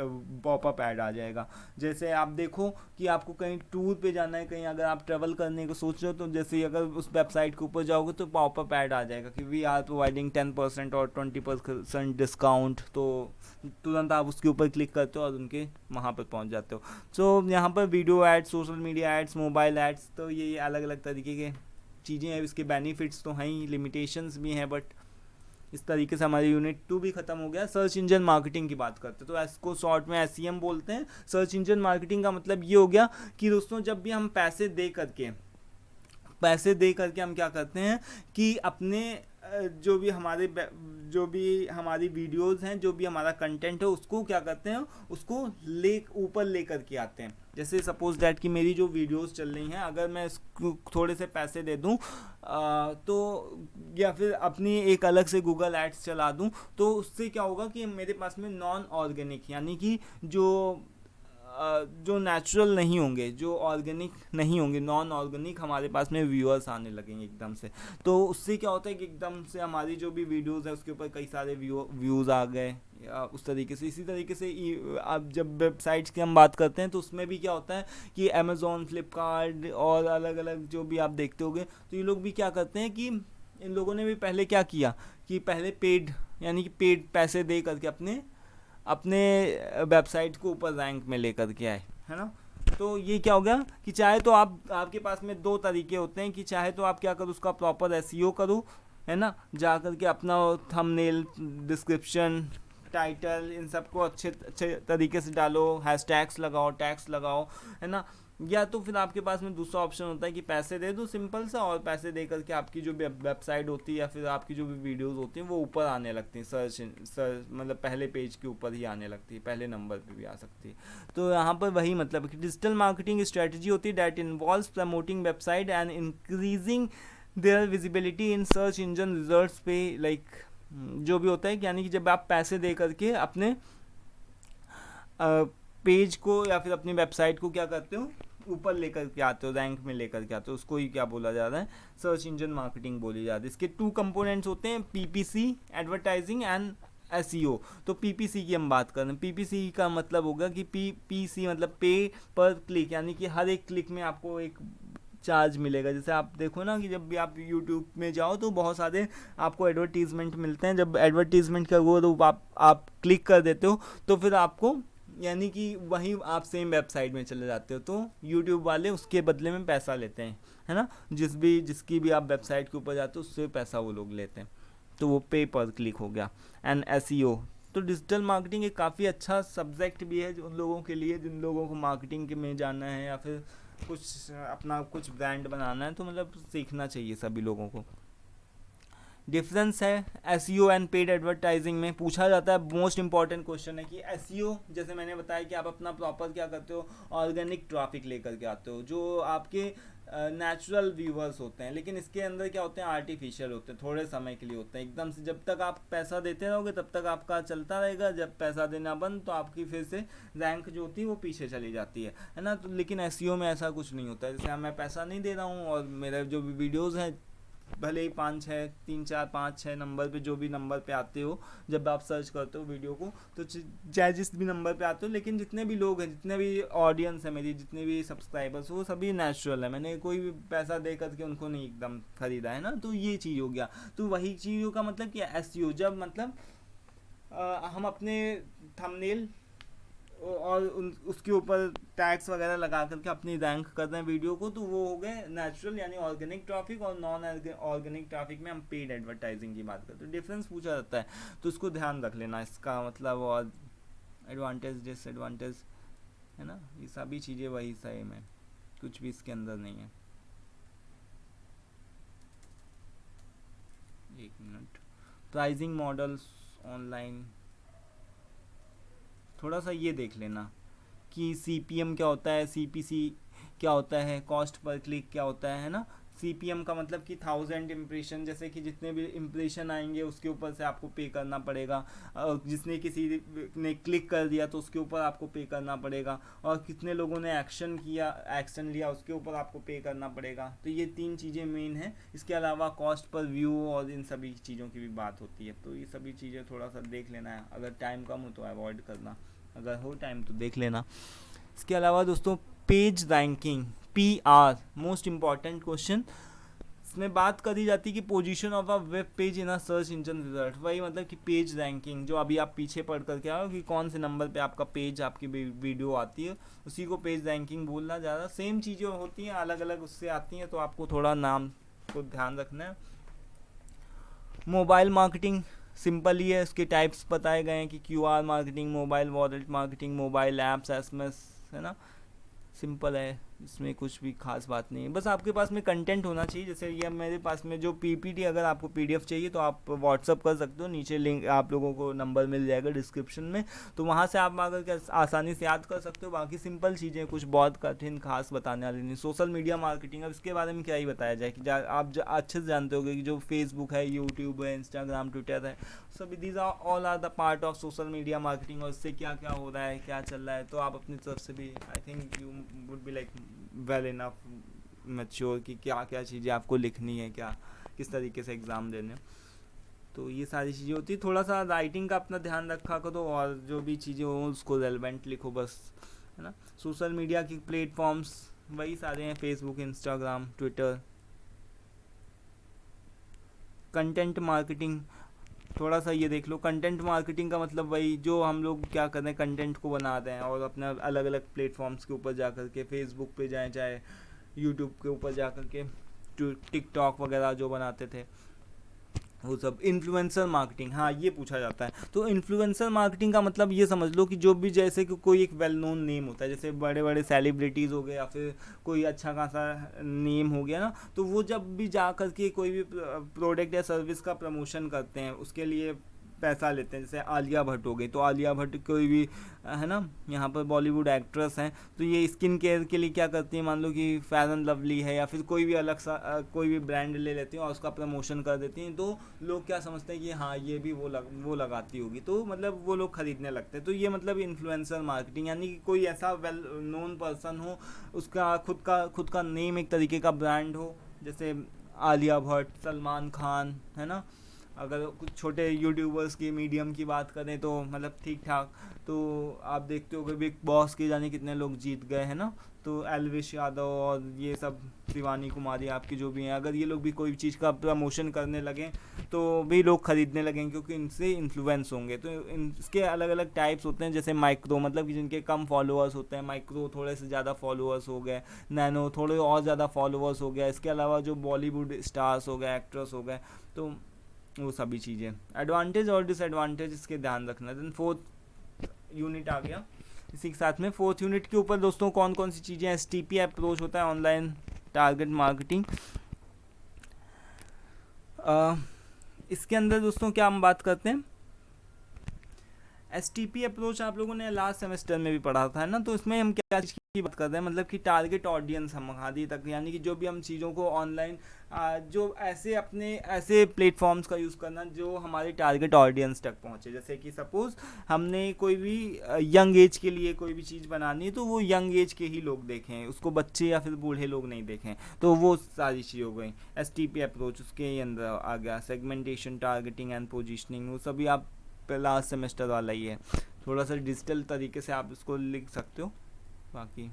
पॉपअप ऐड आ जाएगा। जैसे आप देखो कि आपको कहीं टूर पे जाना है, कहीं अगर आप ट्रैवल करने को सोच रहे हो, तो जैसे ही अगर उस वेबसाइट के ऊपर जाओगे तो पॉपअप ऐड आ जाएगा कि वी आर प्रोवाइडिंग 10% और 20% डिस्काउंट। तो तुरंत आप उसके ऊपर क्लिक करते हो और उनके वहाँ पर पहुँच जाते हो। सो यहाँ पर video ads, social media ads, mobile ads, तो ये अलग अलग तरीके के चीज़ें हैं। इसके बेनिफिट्स तो हैं ही, लिमिटेशंस भी हैं, बट इस तरीके से हमारी यूनिट 2 भी खत्म हो गया। सर्च इंजन मार्केटिंग की बात करते हैं तो इसको शॉर्ट में SEM बोलते हैं। सर्च इंजन मार्केटिंग का मतलब ये हो गया कि दोस्तों जब भी हम पैसे दे करके हम क्या करते हैं कि अपने जो भी हमारी वीडियोस हैं, जो भी हमारा कंटेंट है, उसको क्या करते हैं, उसको ऊपर लेकर के आते हैं। जैसे सपोज दैट कि मेरी जो वीडियोस चल रही हैं, अगर मैं इसको थोड़े से पैसे दे दूं तो या फिर अपनी एक अलग से गूगल एड्स चला दूं, तो उससे क्या होगा कि मेरे पास में नॉन ऑर्गेनिक, यानी कि जो नेचुरल नहीं होंगे, जो ऑर्गेनिक नहीं होंगे, नॉन ऑर्गेनिक हमारे पास में व्यूअर्स आने लगेंगे एकदम से। तो उससे क्या होता है कि एकदम से हमारी जो भी वीडियोस है उसके ऊपर कई सारे व्यूज़ आ गए, उस तरीके से। इसी तरीके से अब जब वेबसाइट्स की हम बात करते हैं तो उसमें भी क्या होता है कि अमेज़ॉन, फ्लिपकार्ट और अलग अलग जो भी आप देखते होंगे, तो ये लोग भी क्या करते हैं कि इन लोगों ने भी पहले क्या किया कि पहले पेड, यानी कि पेड पैसे दे करके अपने वेबसाइट को ऊपर रैंक में लेकर के आए, है ना। तो ये क्या हो गया कि चाहे तो आपके पास में दो तरीके होते हैं कि चाहे तो आप क्या करो, उसका प्रॉपर SEO करो, है ना, जा कर के अपना थंबनेल, डिस्क्रिप्शन, टाइटल, इन सबको अच्छे अच्छे तरीके से डालो, हैशटैग्स लगाओ, टैग्स लगाओ, है ना। या तो फिर आपके पास में दूसरा ऑप्शन होता है कि पैसे दे दो सिंपल सा, और पैसे दे करके आपकी जो वेबसाइट होती है या फिर आपकी जो भी वीडियोस होती हैं वो ऊपर आने लगती हैं, सर्च मतलब पहले पेज के ऊपर ही आने लगती है, पहले नंबर पे भी आ सकती है। तो यहाँ पर वही मतलब कि डिजिटल मार्केटिंग स्ट्रेटजी होती है that involves promoting website and increasing there visibility in search engine results पे, लाइक जो भी होता है कि यानी कि जब आप पैसे दे करके अपने पेज को या फिर अपनी वेबसाइट को क्या करते हो, ऊपर लेकर के आते हो, रैंक में लेकर के आते हो, उसको ही क्या बोला जा रहा है, सर्च इंजन मार्केटिंग बोली जाती है। इसके 2 कंपोनेंट्स होते हैं, PPC एडवर्टाइजिंग एंड SEO। तो PPC की हम बात कर रहे हैं। PPC का मतलब होगा कि PC मतलब पे पर क्लिक, यानी कि हर एक क्लिक में आपको एक चार्ज मिलेगा। जैसे आप देखो ना कि जब भी आप यूट्यूब में जाओ तो बहुत सारे आपको एडवर्टीजमेंट मिलते हैं। जब एडवर्टीजमेंट का वो आप क्लिक कर देते हो तो फिर आपको, यानी कि वहीं आप सेम वेबसाइट में चले जाते हो, तो यूट्यूब वाले उसके बदले में पैसा लेते हैं, है ना। जिसकी भी आप वेबसाइट के ऊपर जाते हो उससे पैसा वो लोग लेते हैं, तो वो पे पर क्लिक हो गया। एंड SEO, तो डिजिटल मार्केटिंग एक काफ़ी अच्छा सब्जेक्ट भी है उन लोगों के लिए जिन लोगों को मार्केटिंग के में जाना है या फिर कुछ ब्रांड बनाना है, तो मतलब सीखना चाहिए सभी लोगों को। डिफरेंस है SEO एंड पेड एडवर्टाइजिंग में। पूछा जाता है, मोस्ट इंपॉर्टेंट क्वेश्चन है कि SEO, जैसे मैंने बताया कि आप अपना प्रॉपर क्या करते हो, ऑर्गेनिक ट्रैफिक लेकर के आते हो जो आपके नेचुरल व्यूवर्स होते हैं, लेकिन इसके अंदर क्या होते हैं, आर्टिफिशियल होते हैं, थोड़े समय के लिए होते हैं। एकदम से जब तक आप पैसा देते रहोगे तब तक आपका चलता रहेगा, जब पैसा देना बंद तो आपकी फिर से रैंक जो होती है वो पीछे चली जाती है ना। तो लेकिन SEO में ऐसा कुछ नहीं होता है। जैसे मैं पैसा नहीं दे रहा हूँ और मेरे जो भी वीडियोज़ हैं भले ही 3 4 5 6 नंबर पे, जो भी नंबर पे आते हो, जब आप सर्च करते हो वीडियो को, तो चाहे जिस भी नंबर पे आते हो, लेकिन जितने भी लोग हैं, जितने भी ऑडियंस है मेरी, जितने भी सब्सक्राइबर्स, वो सभी नेचुरल है। मैंने कोई भी पैसा दे करके उनको नहीं एकदम खरीदा है ना। तो ये चीज़ हो गया। तो वही चीज़ों का मतलब कि SEO, जब मतलब हम अपने थंबनेल और उसके ऊपर टैग्स वगैरह लगा करके अपनी रैंक कर रहे हैं वीडियो को, तो वो हो गए नेचुरल यानी ऑर्गेनिक ट्रैफिक, और नॉन ऑर्गेनिक ट्रैफिक में हम पेड एडवर्टाइजिंग की बात करते हैं। डिफरेंस पूछा जाता है तो उसको ध्यान रख लेना इसका मतलब, और एडवांटेज डिसएडवांटेज है ना, ये सभी चीज़ें वही सेम है, कुछ भी इसके अंदर नहीं है। एक मिनट, प्राइसिंग मॉडल्स ऑनलाइन, थोड़ा सा ये देख लेना कि CPM क्या होता है, CPC क्या होता है, कॉस्ट पर क्लिक क्या होता है ना। CPM का मतलब कि 1000 इम्प्रेशन, जैसे कि जितने भी इम्प्रेशन आएंगे उसके ऊपर से आपको पे करना पड़ेगा, जिसने किसी ने क्लिक कर दिया तो उसके ऊपर आपको पे करना पड़ेगा, और कितने लोगों ने एक्शन लिया उसके ऊपर आपको पे करना पड़ेगा। तो ये 3 चीज़ें मेन हैं। इसके अलावा कॉस्ट पर व्यू और इन सभी चीज़ों की भी बात होती है, तो ये सभी चीज़ें थोड़ा सा देख लेना है। अगर टाइम कम हो तो अवॉइड करना, अगर हो टाइम तो देख लेना। इसके अलावा दोस्तों page ranking, PR most important question, इसमें बात करी जाती है कि position of a web page in a search engine result, वही मतलब कि पेज रैंकिंग जो अभी आप पीछे पढ़ करके आओ कि कौन से नंबर पे आपका पेज आपकी वीडियो आती है, उसी को पेज रैंकिंग बोलना। ज़्यादा सेम चीज़ें होती हैं, अलग अलग उससे आती हैं, तो आपको थोड़ा नाम को ध्यान रखना है। मोबाइल मार्केटिंग सिंपल ही है, उसके टाइप्स बताए गए हैं कि QR marketing, mobile wallet marketing, mobile apps, SMS, है ना, सिंपल है, इसमें कुछ भी खास बात नहीं है। बस आपके पास में कंटेंट होना चाहिए। जैसे ये मेरे पास में जो PPT, अगर आपको PDF चाहिए तो आप व्हाट्सअप कर सकते हो, नीचे लिंक आप लोगों को नंबर मिल जाएगा डिस्क्रिप्शन में, तो वहाँ से आप आकर के आसानी से याद कर सकते हो। बाकी सिंपल चीज़ें, कुछ बहुत कठिन खास बताने वाली नहीं। सोशल मीडिया मार्केटिंग, अब इसके बारे में क्या ही बताया जाए कि आप अच्छे से जानते होगे कि जो फेसबुक है, यूट्यूब है, इंस्टाग्राम, ट्विटर है, सभी these are all are the part of social media marketing, और इससे क्या क्या हो रहा है, क्या चल रहा है, तो आप अपनी तरफ से भी I think you would be like well enough mature कि क्या क्या चीज़ें आपको लिखनी है, क्या किस तरीके से एग्ज़ाम देने। तो ये सारी चीज़ें होती है। थोड़ा सा राइटिंग का अपना ध्यान रखा करो, और जो भी चीज़ें हो उसको रेलेवेंट लिखो बस, है ना। सोशल मीडिया की प्लेटफॉर्म्स वही सारे हैं, Facebook, Instagram, Twitter. Content marketing, थोड़ा सा ये देख लो, कंटेंट मार्केटिंग का मतलब वही जो हम लोग क्या कर रहे हैं, कंटेंट को बना रहे हैं और अपना अलग अलग प्लेटफॉर्म्स के ऊपर जा कर के, फेसबुक पे जाएँ, चाहे यूट्यूब के ऊपर जा कर के, टिकटॉक वगैरह जो बनाते थे वो सब। इन्फ्लुएंसर मार्केटिंग, हाँ ये पूछा जाता है। तो इन्फ्लुएंसर मार्केटिंग का मतलब ये समझ लो कि जो भी, जैसे कि कोई एक वेल नोन नेम होता है, जैसे बड़े बड़े सेलिब्रिटीज़ हो गए या फिर कोई अच्छा खासा नेम हो गया ना, तो वो जब भी जा कर के कोई भी प्रोडक्ट या सर्विस का प्रमोशन करते हैं उसके लिए पैसा लेते हैं। जैसे आलिया भट्ट हो गई, तो आलिया भट्ट कोई भी है ना, यहाँ पर बॉलीवुड एक्ट्रेस हैं, तो ये स्किन केयर के लिए क्या करती हैं, मान लो कि फेयर एंड लवली है या फिर कोई भी अलग सा कोई भी ब्रांड ले लेती हैं और उसका प्रमोशन कर देती हैं, तो लोग क्या समझते हैं कि हाँ ये भी वो लगाती होगी, तो मतलब वो लोग खरीदने लगते हैं। तो ये मतलब इन्फ्लुएंसर मार्केटिंग, यानी कि कोई ऐसा वेल नोन पर्सन हो, उसका खुद का नेम एक तरीके का ब्रांड हो, जैसे आलिया भट्ट, सलमान खान, है ना। अगर कुछ छोटे यूट्यूबर्स की, मीडियम की बात करें तो मतलब ठीक ठाक, तो आप देखते हो कि बिग बॉस के जाने कितने लोग जीत गए हैं ना, तो एलविश यादव और ये सब, शिवानी कुमारी आपकी जो भी हैं, अगर ये लोग भी कोई चीज़ का प्रमोशन करने लगें तो भी लोग खरीदने लगेंगे, क्योंकि इनसे इन्फ्लुएंस होंगे। तो इसके अलग अलग टाइप्स होते हैं, जैसे माइक्रो मतलब कि जिनके कम फॉलोअर्स होते हैं, माइक्रो थोड़े से ज़्यादा फॉलोअर्स हो गए, नैनो थोड़े और ज़्यादा फॉलोअर्स हो गया, इसके अलावा जो बॉलीवुड स्टार्स हो गए, एक्ट्रेस हो गए, तो वो सभी चीज़ें। एडवांटेज और डिसएडवांटेज इसके ध्यान रखना। देन 4th यूनिट आ गया इसी के साथ में। 4th यूनिट के ऊपर दोस्तों कौन कौन सी चीज़ें, STP अप्रोच होता है, ऑनलाइन टारगेट मार्केटिंग। इसके अंदर दोस्तों क्या हम बात करते हैं, STP अप्रोच आप लोगों ने लास्ट सेमेस्टर में भी पढ़ा था, है ना। तो इसमें हम क्या चीज़ की बात कर रहे हैं, मतलब कि टारगेट ऑडियंस हम आदि तक, यानी कि जो भी हम चीज़ों को ऑनलाइन जो ऐसे प्लेटफॉर्म्स का यूज़ करना जो हमारे टारगेट ऑडियंस तक पहुँचे। जैसे कि सपोज़ हमने कोई भी यंग एज के लिए कोई भी चीज़ बनानी है, तो वो यंग एज के ही लोग देखें, उसको बच्चे या फिर बूढ़े लोग नहीं देखें, तो वो सारी चीज़ हो गई। STP अप्रोच उसके ही अंदर आ गया। सेगमेंटेशन, टारगेटिंग एंड पोजिशनिंग, वो सभी आप लास्ट सेमेस्टर वाला ही है। थोड़ा सा डिजिटल तरीके से आप इसको लिख सकते हो। बाकी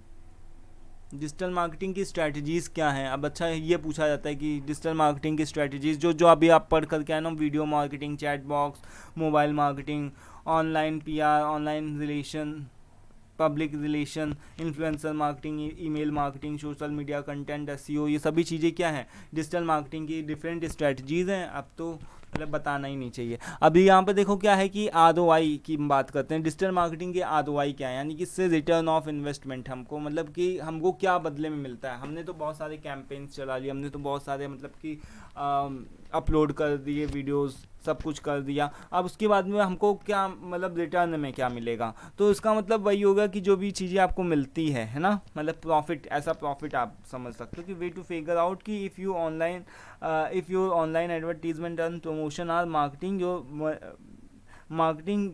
डिजिटल मार्केटिंग की स्ट्रैटेजीज़ क्या हैं? अब अच्छा ये पूछा जाता है कि डिजिटल मार्केटिंग की स्ट्रैटेजीज़ जो जो अभी आप पढ़ कर के आए ना, video marketing, chat box, mobile marketing, online PR, online relation, public relation, influencer marketing, email marketing, social media content, SEO, ये सभी चीज़ें क्या हैं? डिजिटल मार्केटिंग की डिफरेंट स्ट्रैटेजीज़ हैं। अब तो मतलब बताना ही नहीं चाहिए। अभी यहाँ पे देखो क्या है कि आरओआई की बात करते हैं। डिजिटल मार्केटिंग के आरओआई क्या है, यानी कि इससे रिटर्न ऑफ इन्वेस्टमेंट हमको, मतलब कि हमको क्या बदले में मिलता है। हमने तो बहुत सारे कैंपेन्स चला लिए, हमने तो बहुत सारे मतलब कि अपलोड कर दिए वीडियोस, सब कुछ कर दिया। अब उसके बाद में हमको क्या मतलब रिटर्न में क्या मिलेगा? तो इसका मतलब वही होगा कि जो भी चीज़ें आपको मिलती है ना, मतलब प्रॉफिट, ऐसा प्रॉफिट आप समझ सकते हो कि वे टू फिगर आउट कि if your online advertisement and promotion are marketing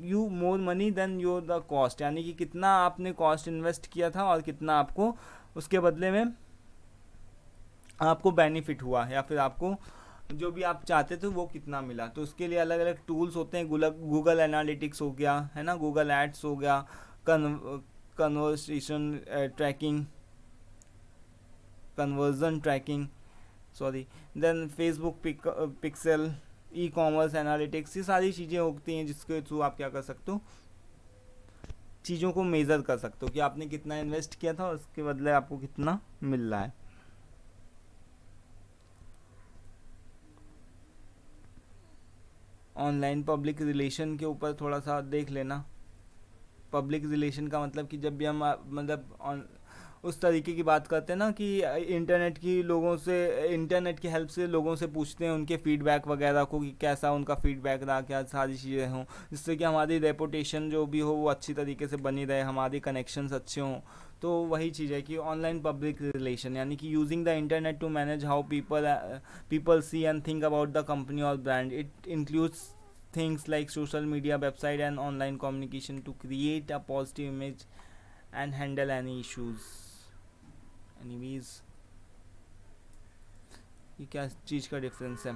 you more money than your the cost, यानी कि कितना आपने कॉस्ट इन्वेस्ट किया था और कितना आपको उसके बदले में आपको बेनिफिट हुआ, या फिर आपको जो भी आप चाहते थे वो कितना मिला। तो उसके लिए अलग अलग टूल्स होते हैं। गूगल एनालिटिक्स हो गया, है ना, गूगल एड्स हो गया, conversation tracking, conversion tracking, sorry, then Facebook pixel, ecommerce analytics, ये सारी चीज़ें होती हैं जिसके थ्रू आप क्या कर सकते हो, चीज़ों को मेज़र कर सकते हो कि आपने कितना इन्वेस्ट किया था और उसके बदले आपको कितना मिल रहा है। ऑनलाइन पब्लिक रिलेशन के ऊपर थोड़ा सा देख लेना। पब्लिक रिलेशन का मतलब कि जब भी हम मतलब उस तरीके की बात करते हैं ना कि इंटरनेट की हेल्प से लोगों से पूछते हैं उनके फीडबैक वगैरह को कि कैसा उनका फीडबैक रहा, क्या सारी चीज़ें हों, जिससे कि हमारी रेपुटेशन जो भी हो वो अच्छी तरीके से बनी रहे, हमारी कनेक्शंस अच्छे हों। तो वही चीज़ है कि ऑनलाइन पब्लिक रिलेशन, यानी कि using the internet to manage how people see and think about the company और brand. It includes things like social media, website and online communication to create a positive image and handle any issues. Anyways, ये क्या चीज़ का difference है?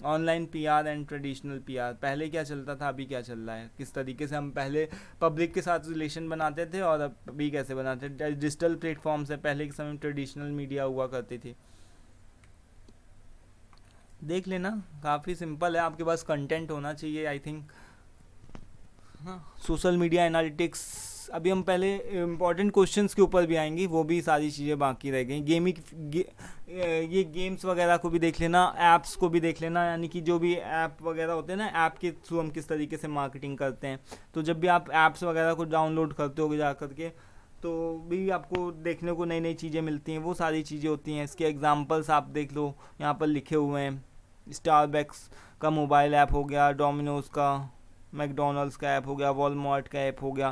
Online PR and traditional PR, पहले क्या चलता था, अभी क्या चल रहा है, किस तरीके से हम पहले पब्लिक के साथ रिलेशन बनाते थे और अभी कैसे बनाते हैं। डिजिटल प्लेटफॉर्म से पहले के समय में ट्रेडिशनल मीडिया हुआ करती थी। देख लेना, काफ़ी सिंपल है, आपके पास कंटेंट होना चाहिए आई थिंक। हाँ, सोशल मीडिया एनालिटिक्स, अभी हम पहले इम्पॉर्टेंट क्वेश्चंस के ऊपर भी आएंगे, वो भी सारी चीज़ें बाकी रह गई। ये गेम्स वगैरह को भी देख लेना, ऐप्स को भी देख लेना, यानी कि जो भी ऐप वगैरह होते हैं ना, ऐप के थ्रू हम किस तरीके से मार्केटिंग करते हैं। तो जब भी आप ऐप्स वगैरह को डाउनलोड करते हो जा करके, तो भी आपको देखने को नई नई चीज़ें मिलती हैं, वो सारी चीज़ें होती हैं। इसके एग्जांपल्स आप देख लो, यहाँ पर लिखे हुए हैं। स्टारबक्स का मोबाइल ऐप हो गया, डोमिनोज़ का, मैकडोनल्ड्स का ऐप हो गया, वॉलमार्ट का ऐप हो गया।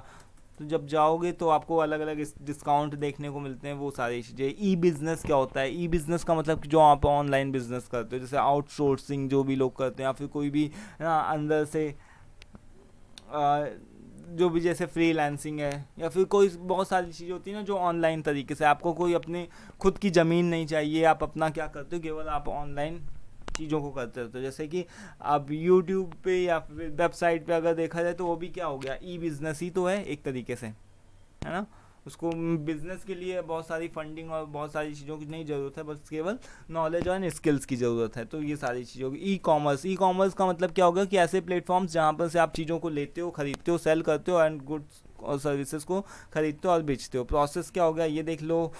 तो जब जाओगे तो आपको अलग अलग डिस्काउंट देखने को मिलते हैं, वो सारी चीज़ें। ई बिज़नेस क्या होता है? ई बिज़नेस का मतलब कि जो आप ऑनलाइन बिज़नेस करते हो, जैसे आउटसोर्सिंग जो भी लोग करते हैं, या फिर कोई भी ना अंदर से जो भी जैसे फ्रीलांसिंग है, या फिर कोई बहुत सारी चीज़ें होती हैं ना जो ऑनलाइन तरीके से, आपको कोई अपनी खुद की ज़मीन नहीं चाहिए, आप अपना क्या करते हो, केवल आप ऑनलाइन चीज़ों को करते रहते हो। जैसे कि अब यूट्यूब पे या फिर वेबसाइट पे अगर देखा जाए तो वो भी क्या हो गया, ई बिज़नेस ही तो है एक तरीके से, है ना। उसको बिज़नेस के लिए बहुत सारी फंडिंग और बहुत सारी चीज़ों की नहीं ज़रूरत है, बस केवल नॉलेज और स्किल्स की ज़रूरत है। तो ये सारी चीज़ें होगी। ई कॉमर्स का मतलब क्या होगा कि ऐसे प्लेटफॉर्म्स जहाँ पर से आप चीज़ों को लेते हो, ख़रीदते हो, सेल करते हो, एंड गुड्स और सर्विसेज को ख़रीदते हो और बेचते हो। प्रोसेस क्या होगा ये देख लो।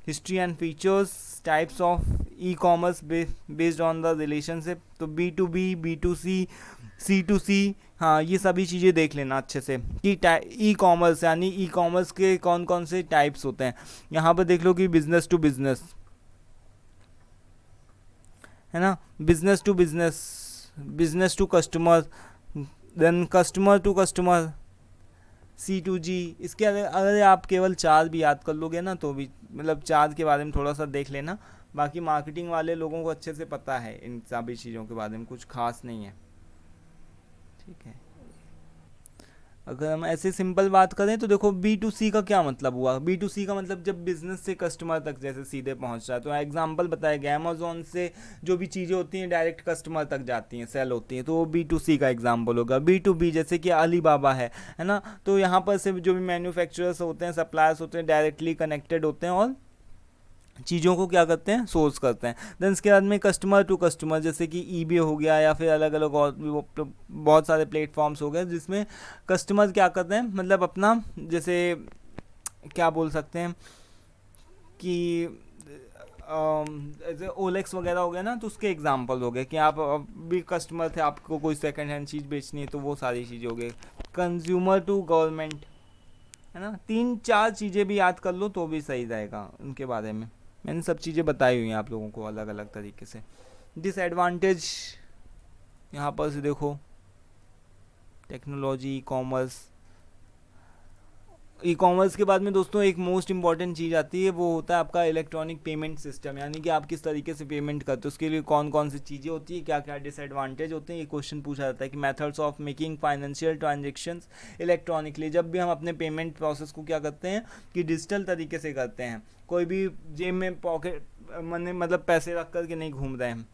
History and features, types of e commerce based on the relationship, तो B2B, B2C, C2C, हाँ ये सभी चीज़ें देख लेना अच्छे से कि ई कॉमर्स, यानी ई कॉमर्स के कौन कौन से टाइप्स होते हैं। यहाँ पर देख लो कि बिजनेस टू बिजनेस, है ना, business to business, business to customer, then customer to customer, C2G। इसके अगर आप केवल 4 भी याद कर लोगे ना तो भी, मतलब 4 के बारे में थोड़ा सा देख लेना। बाकी मार्केटिंग वाले लोगों को अच्छे से पता है इन सभी चीज़ों के बारे में, कुछ खास नहीं है, ठीक है। अगर हम ऐसे सिंपल बात करें तो देखो B2C का क्या मतलब हुआ। B2C का मतलब जब बिजनेस से कस्टमर तक जैसे सीधे पहुंच रहा है। तो एग्जांपल बताया गया, अमेजोन से जो भी चीज़ें होती हैं डायरेक्ट कस्टमर तक जाती हैं, सेल होती हैं, तो वो B2C का एग्जांपल होगा। B2B जैसे कि अलीबाबा है ना, तो यहाँ पर से जो भी मैन्युफैक्चरर्स होते हैं, सप्लायर्स होते हैं, डायरेक्टली कनेक्टेड होते हैं और चीज़ों को क्या करते हैं, सोर्स करते हैं। देन इसके बाद में कस्टमर टू कस्टमर, जैसे कि ईबे हो गया या फिर अलग अलग और भी बहुत सारे प्लेटफॉर्म्स हो गए जिसमें कस्टमर क्या करते हैं, मतलब अपना जैसे क्या बोल सकते हैं कि जैसे ओलेक्स वगैरह हो गया ना, तो उसके एग्जांपल हो गए कि आप भी कस्टमर थे, आपको कोई सेकंड हैंड चीज़ बेचनी है, तो वो सारी चीज़ें हो गई। कंज्यूमर टू गवर्नमेंट, है ना, 3-4 चीज़ें भी याद कर लो तो भी सही रहेगा उनके बारे में। मैंने सब चीज़ें बताई हुई हैं आप लोगों को अलग अलग तरीके से। डिसएडवांटेज यहाँ पर से देखो, टेक्नोलॉजी, ई कॉमर्स के बाद में दोस्तों एक मोस्ट इंपॉर्टेंट चीज़ आती है, वो होता है आपका इलेक्ट्रॉनिक पेमेंट सिस्टम, यानी कि आप किस तरीके से पेमेंट करते हो, उसके लिए कौन कौन सी चीज़ें होती है, क्या क्या डिसएडवांटेज होते हैं, ये क्वेश्चन पूछा जाता है कि methods of making financial transactions electronically. जब भी हम अपने पेमेंट प्रोसेस को क्या करते हैं कि डिजिटल तरीके से करते हैं, कोई भी जेब में पॉकेट मनी मतलब पैसे रख कर के नहीं घूम रहे हैं,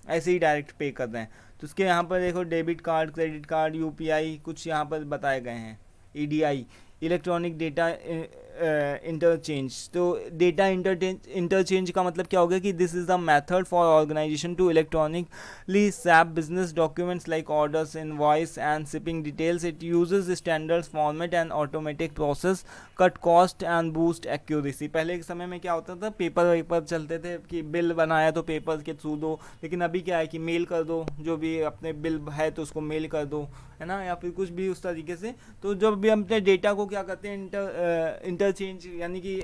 ऐसे ही डायरेक्ट पे कर रहे हैं। तो उसके यहाँ पर देखो debit card, credit card, UPI कुछ यहाँ पर बताए गए हैं, ईडीआई, इलेक्ट्रॉनिक डेटा इंटरचेंज। तो डेटा इंटरचेंज का मतलब क्या हो गया कि this is the method for organisation to electronically swap business documents like orders, invoice and shipping details. It uses standard format and automatic process, cut cost and boost accuracy. पहले के समय में क्या होता था, पेपर चलते थे कि बिल बनाया तो पेपर के थ्रू दो, लेकिन अभी क्या है कि मेल कर दो, जो भी अपने बिल है तो उसको मेल कर दो, है ना, या फिर कुछ भी उस तरीके से। तो जब भी हम अपने डेटा को क्या करते हैं, इंटरचेंज यानी कि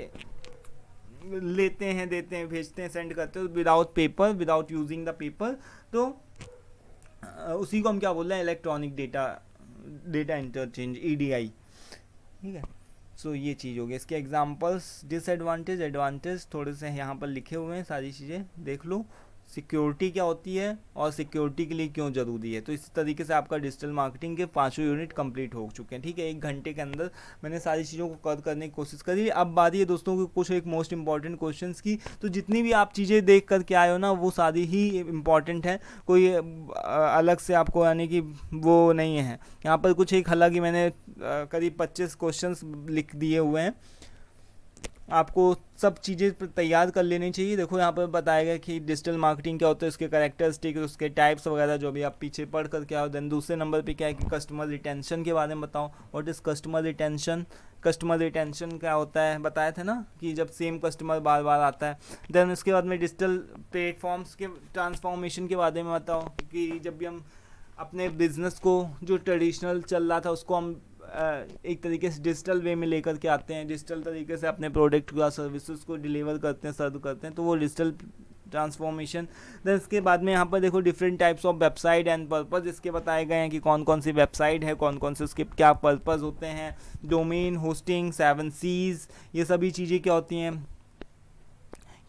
लेते हैं, देते हैं, भेजते हैं, सेंड करते हैं without paper, without using the paper, तो उसी को हम क्या बोल रहे हैं, इलेक्ट्रॉनिक डेटा इंटरचेंज, ईडीआई। ठीक है, सो ये चीज़ हो गई। इसके एग्जांपल्स, डिसएडवांटेज, एडवांटेज थोड़े से यहाँ पर लिखे हुए हैं, सारी चीज़ें देख लो। सिक्योरिटी क्या होती है और सिक्योरिटी के लिए क्यों ज़रूरी है। तो इस तरीके से आपका डिजिटल मार्केटिंग के 5 यूनिट कंप्लीट हो चुके हैं। ठीक है, 1 घंटे के अंदर मैंने सारी चीज़ों को कवर करने की कोशिश करी। अब बारी है दोस्तों की कुछ एक मोस्ट इंपॉर्टेंट क्वेश्चंस की। तो जितनी भी आप चीज़ें देख कर के आए हो ना, वो सारी ही इंपॉर्टेंट है, कोई अलग से आपको यानी कि वो नहीं है। यहाँ पर कुछ एक हालांकि मैंने करीब 25 क्वेश्चंस लिख दिए हुए हैं, आपको सब चीज़ें तैयार कर लेनी चाहिए। देखो यहाँ पर बताया गया कि डिजिटल मार्केटिंग क्या होता है, उसके कैरेक्टरिस्टिक, उसके टाइप्स वगैरह जो भी आप पीछे पढ़ कर के आओ। देन दूसरे नंबर पे क्या है कि कस्टमर रिटेंशन के बारे में बताओ, what is customer retention. Customer retention क्या होता है बताया था ना, कि जब सेम कस्टमर बार बार आता है। देन उसके बाद में डिजिटल प्लेटफॉर्म्स के ट्रांसफॉर्मेशन के बारे में बताओ, कि जब भी हम अपने बिजनेस को जो ट्रेडिशनल चल रहा था उसको हम एक तरीके से डिजिटल वे में लेकर के आते हैं, डिजिटल तरीके से अपने प्रोडक्ट या सर्विसेज को डिलीवर करते हैं, सर्व करते हैं, तो वो डिजिटल ट्रांसफॉर्मेशन। देन इसके बाद में यहाँ पर देखो different types of website and purpose इसके बताए गए हैं कि कौन कौन सी वेबसाइट है, कौन कौन से उसके क्या पर्पस होते हैं। डोमेन, होस्टिंग, 7 Cs, ये सभी चीज़ें क्या होती हैं।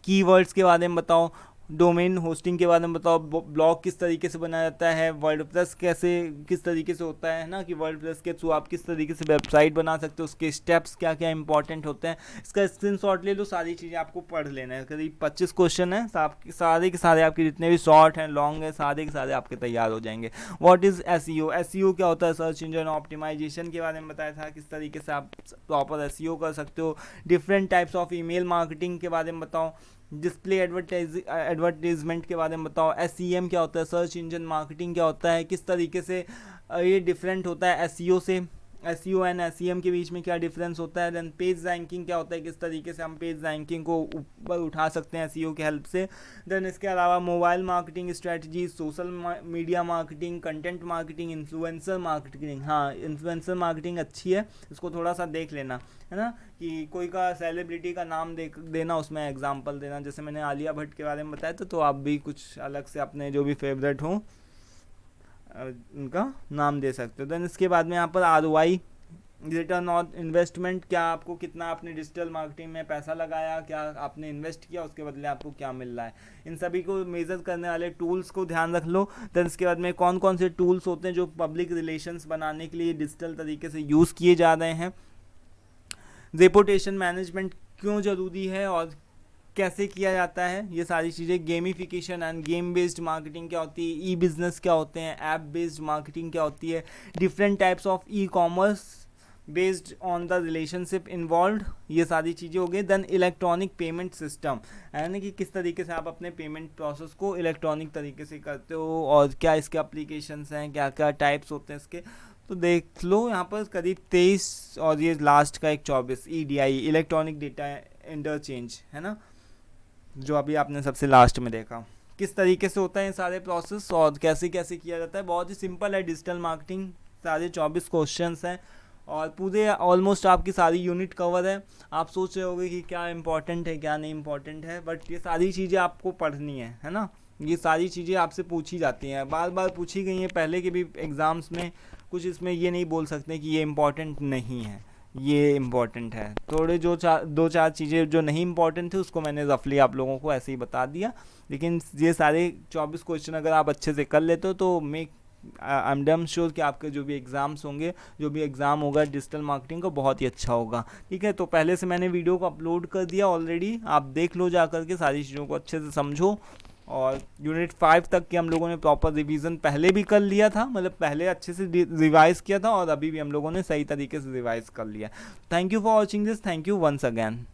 कीवर्ड्स के बारे में बताओ, डोमेन होस्टिंग के बारे में बताओ, ब्लॉग किस तरीके से बनाया जाता है, वर्डप्रेस कैसे किस तरीके से होता है ना, कि वर्डप्रेस के थ्रू आप किस तरीके से वेबसाइट बना सकते हो, उसके स्टेप्स क्या क्या इंपॉर्टेंट होते हैं। इसका स्क्रीनशॉट ले लो, सारी चीज़ें आपको पढ़ लेना है। करीब 25 क्वेश्चन है, सारे के सारे आपके जितने भी शॉर्ट हैं, लॉन्ग है, सारे के सारे आपके तैयार हो जाएंगे। व्हाट इज़ एसईओ, एसईओ क्या होता है, सर्च इंजन ऑप्टिमाइजेशन के बारे में बताया था, किस तरीके से आप प्रॉपर एसईओ कर सकते हो। Different types of email marketing के बारे में बताओ। डिस्प्ले एडवर्टाइजमेंट के बारे में बताओ। SEM क्या होता है, सर्च इंजन मार्केटिंग क्या होता है, किस तरीके से ये डिफरेंट होता है SEO से। SEO एंड SEM के बीच में क्या डिफरेंस होता है। देन पेज रैंकिंग क्या होता है, किस तरीके से हम पेज रैंकिंग को ऊपर उठा सकते हैं SEO की हेल्प से। देन इसके अलावा mobile marketing strategy, social media marketing, content marketing, influencer marketing. हाँ, इन्फ्लुएंसर मार्केटिंग अच्छी है, इसको थोड़ा सा देख लेना, है ना, कि कोई का सेलिब्रिटी का नाम देना, उसमें एग्जांपल देना। जैसे मैंने आलिया भट्ट के बारे में बताया था, तो आप भी कुछ अलग से अपने जो भी फेवरेट हो उनका नाम दे सकते हो। देन इसके बाद में यहाँ पर ROI, रिटर्न ऑन इन्वेस्टमेंट, क्या आपको कितना आपने डिजिटल मार्केटिंग में पैसा लगाया, क्या आपने इन्वेस्ट किया, उसके बदले आपको क्या मिल रहा है। इन सभी को मेजर करने वाले टूल्स को ध्यान रख लो। देन इसके बाद में कौन कौन से टूल्स होते हैं जो पब्लिक रिलेशंस बनाने के लिए डिजिटल तरीके से यूज़ किए जा रहे हैं। रेपुटेशन मैनेजमेंट क्यों ज़रूरी है और कैसे किया जाता है, ये सारी चीज़ें। Gamification end game based marketing क्या होती है, E-बिज़नेस क्या होते हैं, ऐप बेस्ड मार्केटिंग क्या होती है। Different types of e-commerce based on the relationship involve, ये सारी चीज़ें हो गई। देन इलेक्ट्रॉनिक पेमेंट सिस्टम, यानी कि किस तरीके से आप अपने पेमेंट प्रोसेस को इलेक्ट्रॉनिक तरीके से करते हो और क्या इसके एप्लीकेशंस हैं, क्या क्या टाइप्स होते हैं इसके, तो देख लो यहाँ पर करीब 23 और ये लास्ट का एक 24 EDI, इलेक्ट्रॉनिक डेटा इंटरचेंज, है ना, जो अभी आपने सबसे लास्ट में देखा। किस तरीके से होता है ये सारे प्रोसेस और कैसे कैसे किया जाता है, बहुत ही सिंपल है डिजिटल मार्केटिंग। सारे 24 क्वेश्चंस हैं और पूरे ऑलमोस्ट आपकी सारी यूनिट कवर है। आप सोच रहे होगे कि क्या इंपॉर्टेंट है क्या नहीं इंपॉर्टेंट है, बट ये सारी चीज़ें आपको पढ़नी है ना। ये सारी चीज़ें आपसे पूछी जाती हैं, बार बार पूछी गई हैं पहले के भी एग्ज़ाम्स में। कुछ इसमें ये नहीं बोल सकते कि ये इम्पॉर्टेंट नहीं है, ये इम्पॉर्टेंट है। थोड़े जो दो चार चीज़ें जो नहीं इम्पॉर्टेंट थी उसको मैंने रफली आप लोगों को ऐसे ही बता दिया, लेकिन ये सारे 24 क्वेश्चन अगर आप अच्छे से कर लेते हो तो आई एम डैम श्योर कि आपके जो भी एग्ज़ाम्स होंगे, जो भी एग्ज़ाम होगा डिजिटल मार्केटिंग का, बहुत ही अच्छा होगा। ठीक है, तो पहले से मैंने वीडियो को अपलोड कर दिया ऑलरेडी, आप देख लो जा करके, सारी चीज़ों को अच्छे से समझो। और यूनिट 5 तक के हम लोगों ने प्रॉपर रिवीजन पहले भी कर लिया था, मतलब पहले अच्छे से रिवाइज़ किया था और अभी भी हम लोगों ने सही तरीके से रिवाइज़ कर लिया। Thank you for watching this, thank you once again.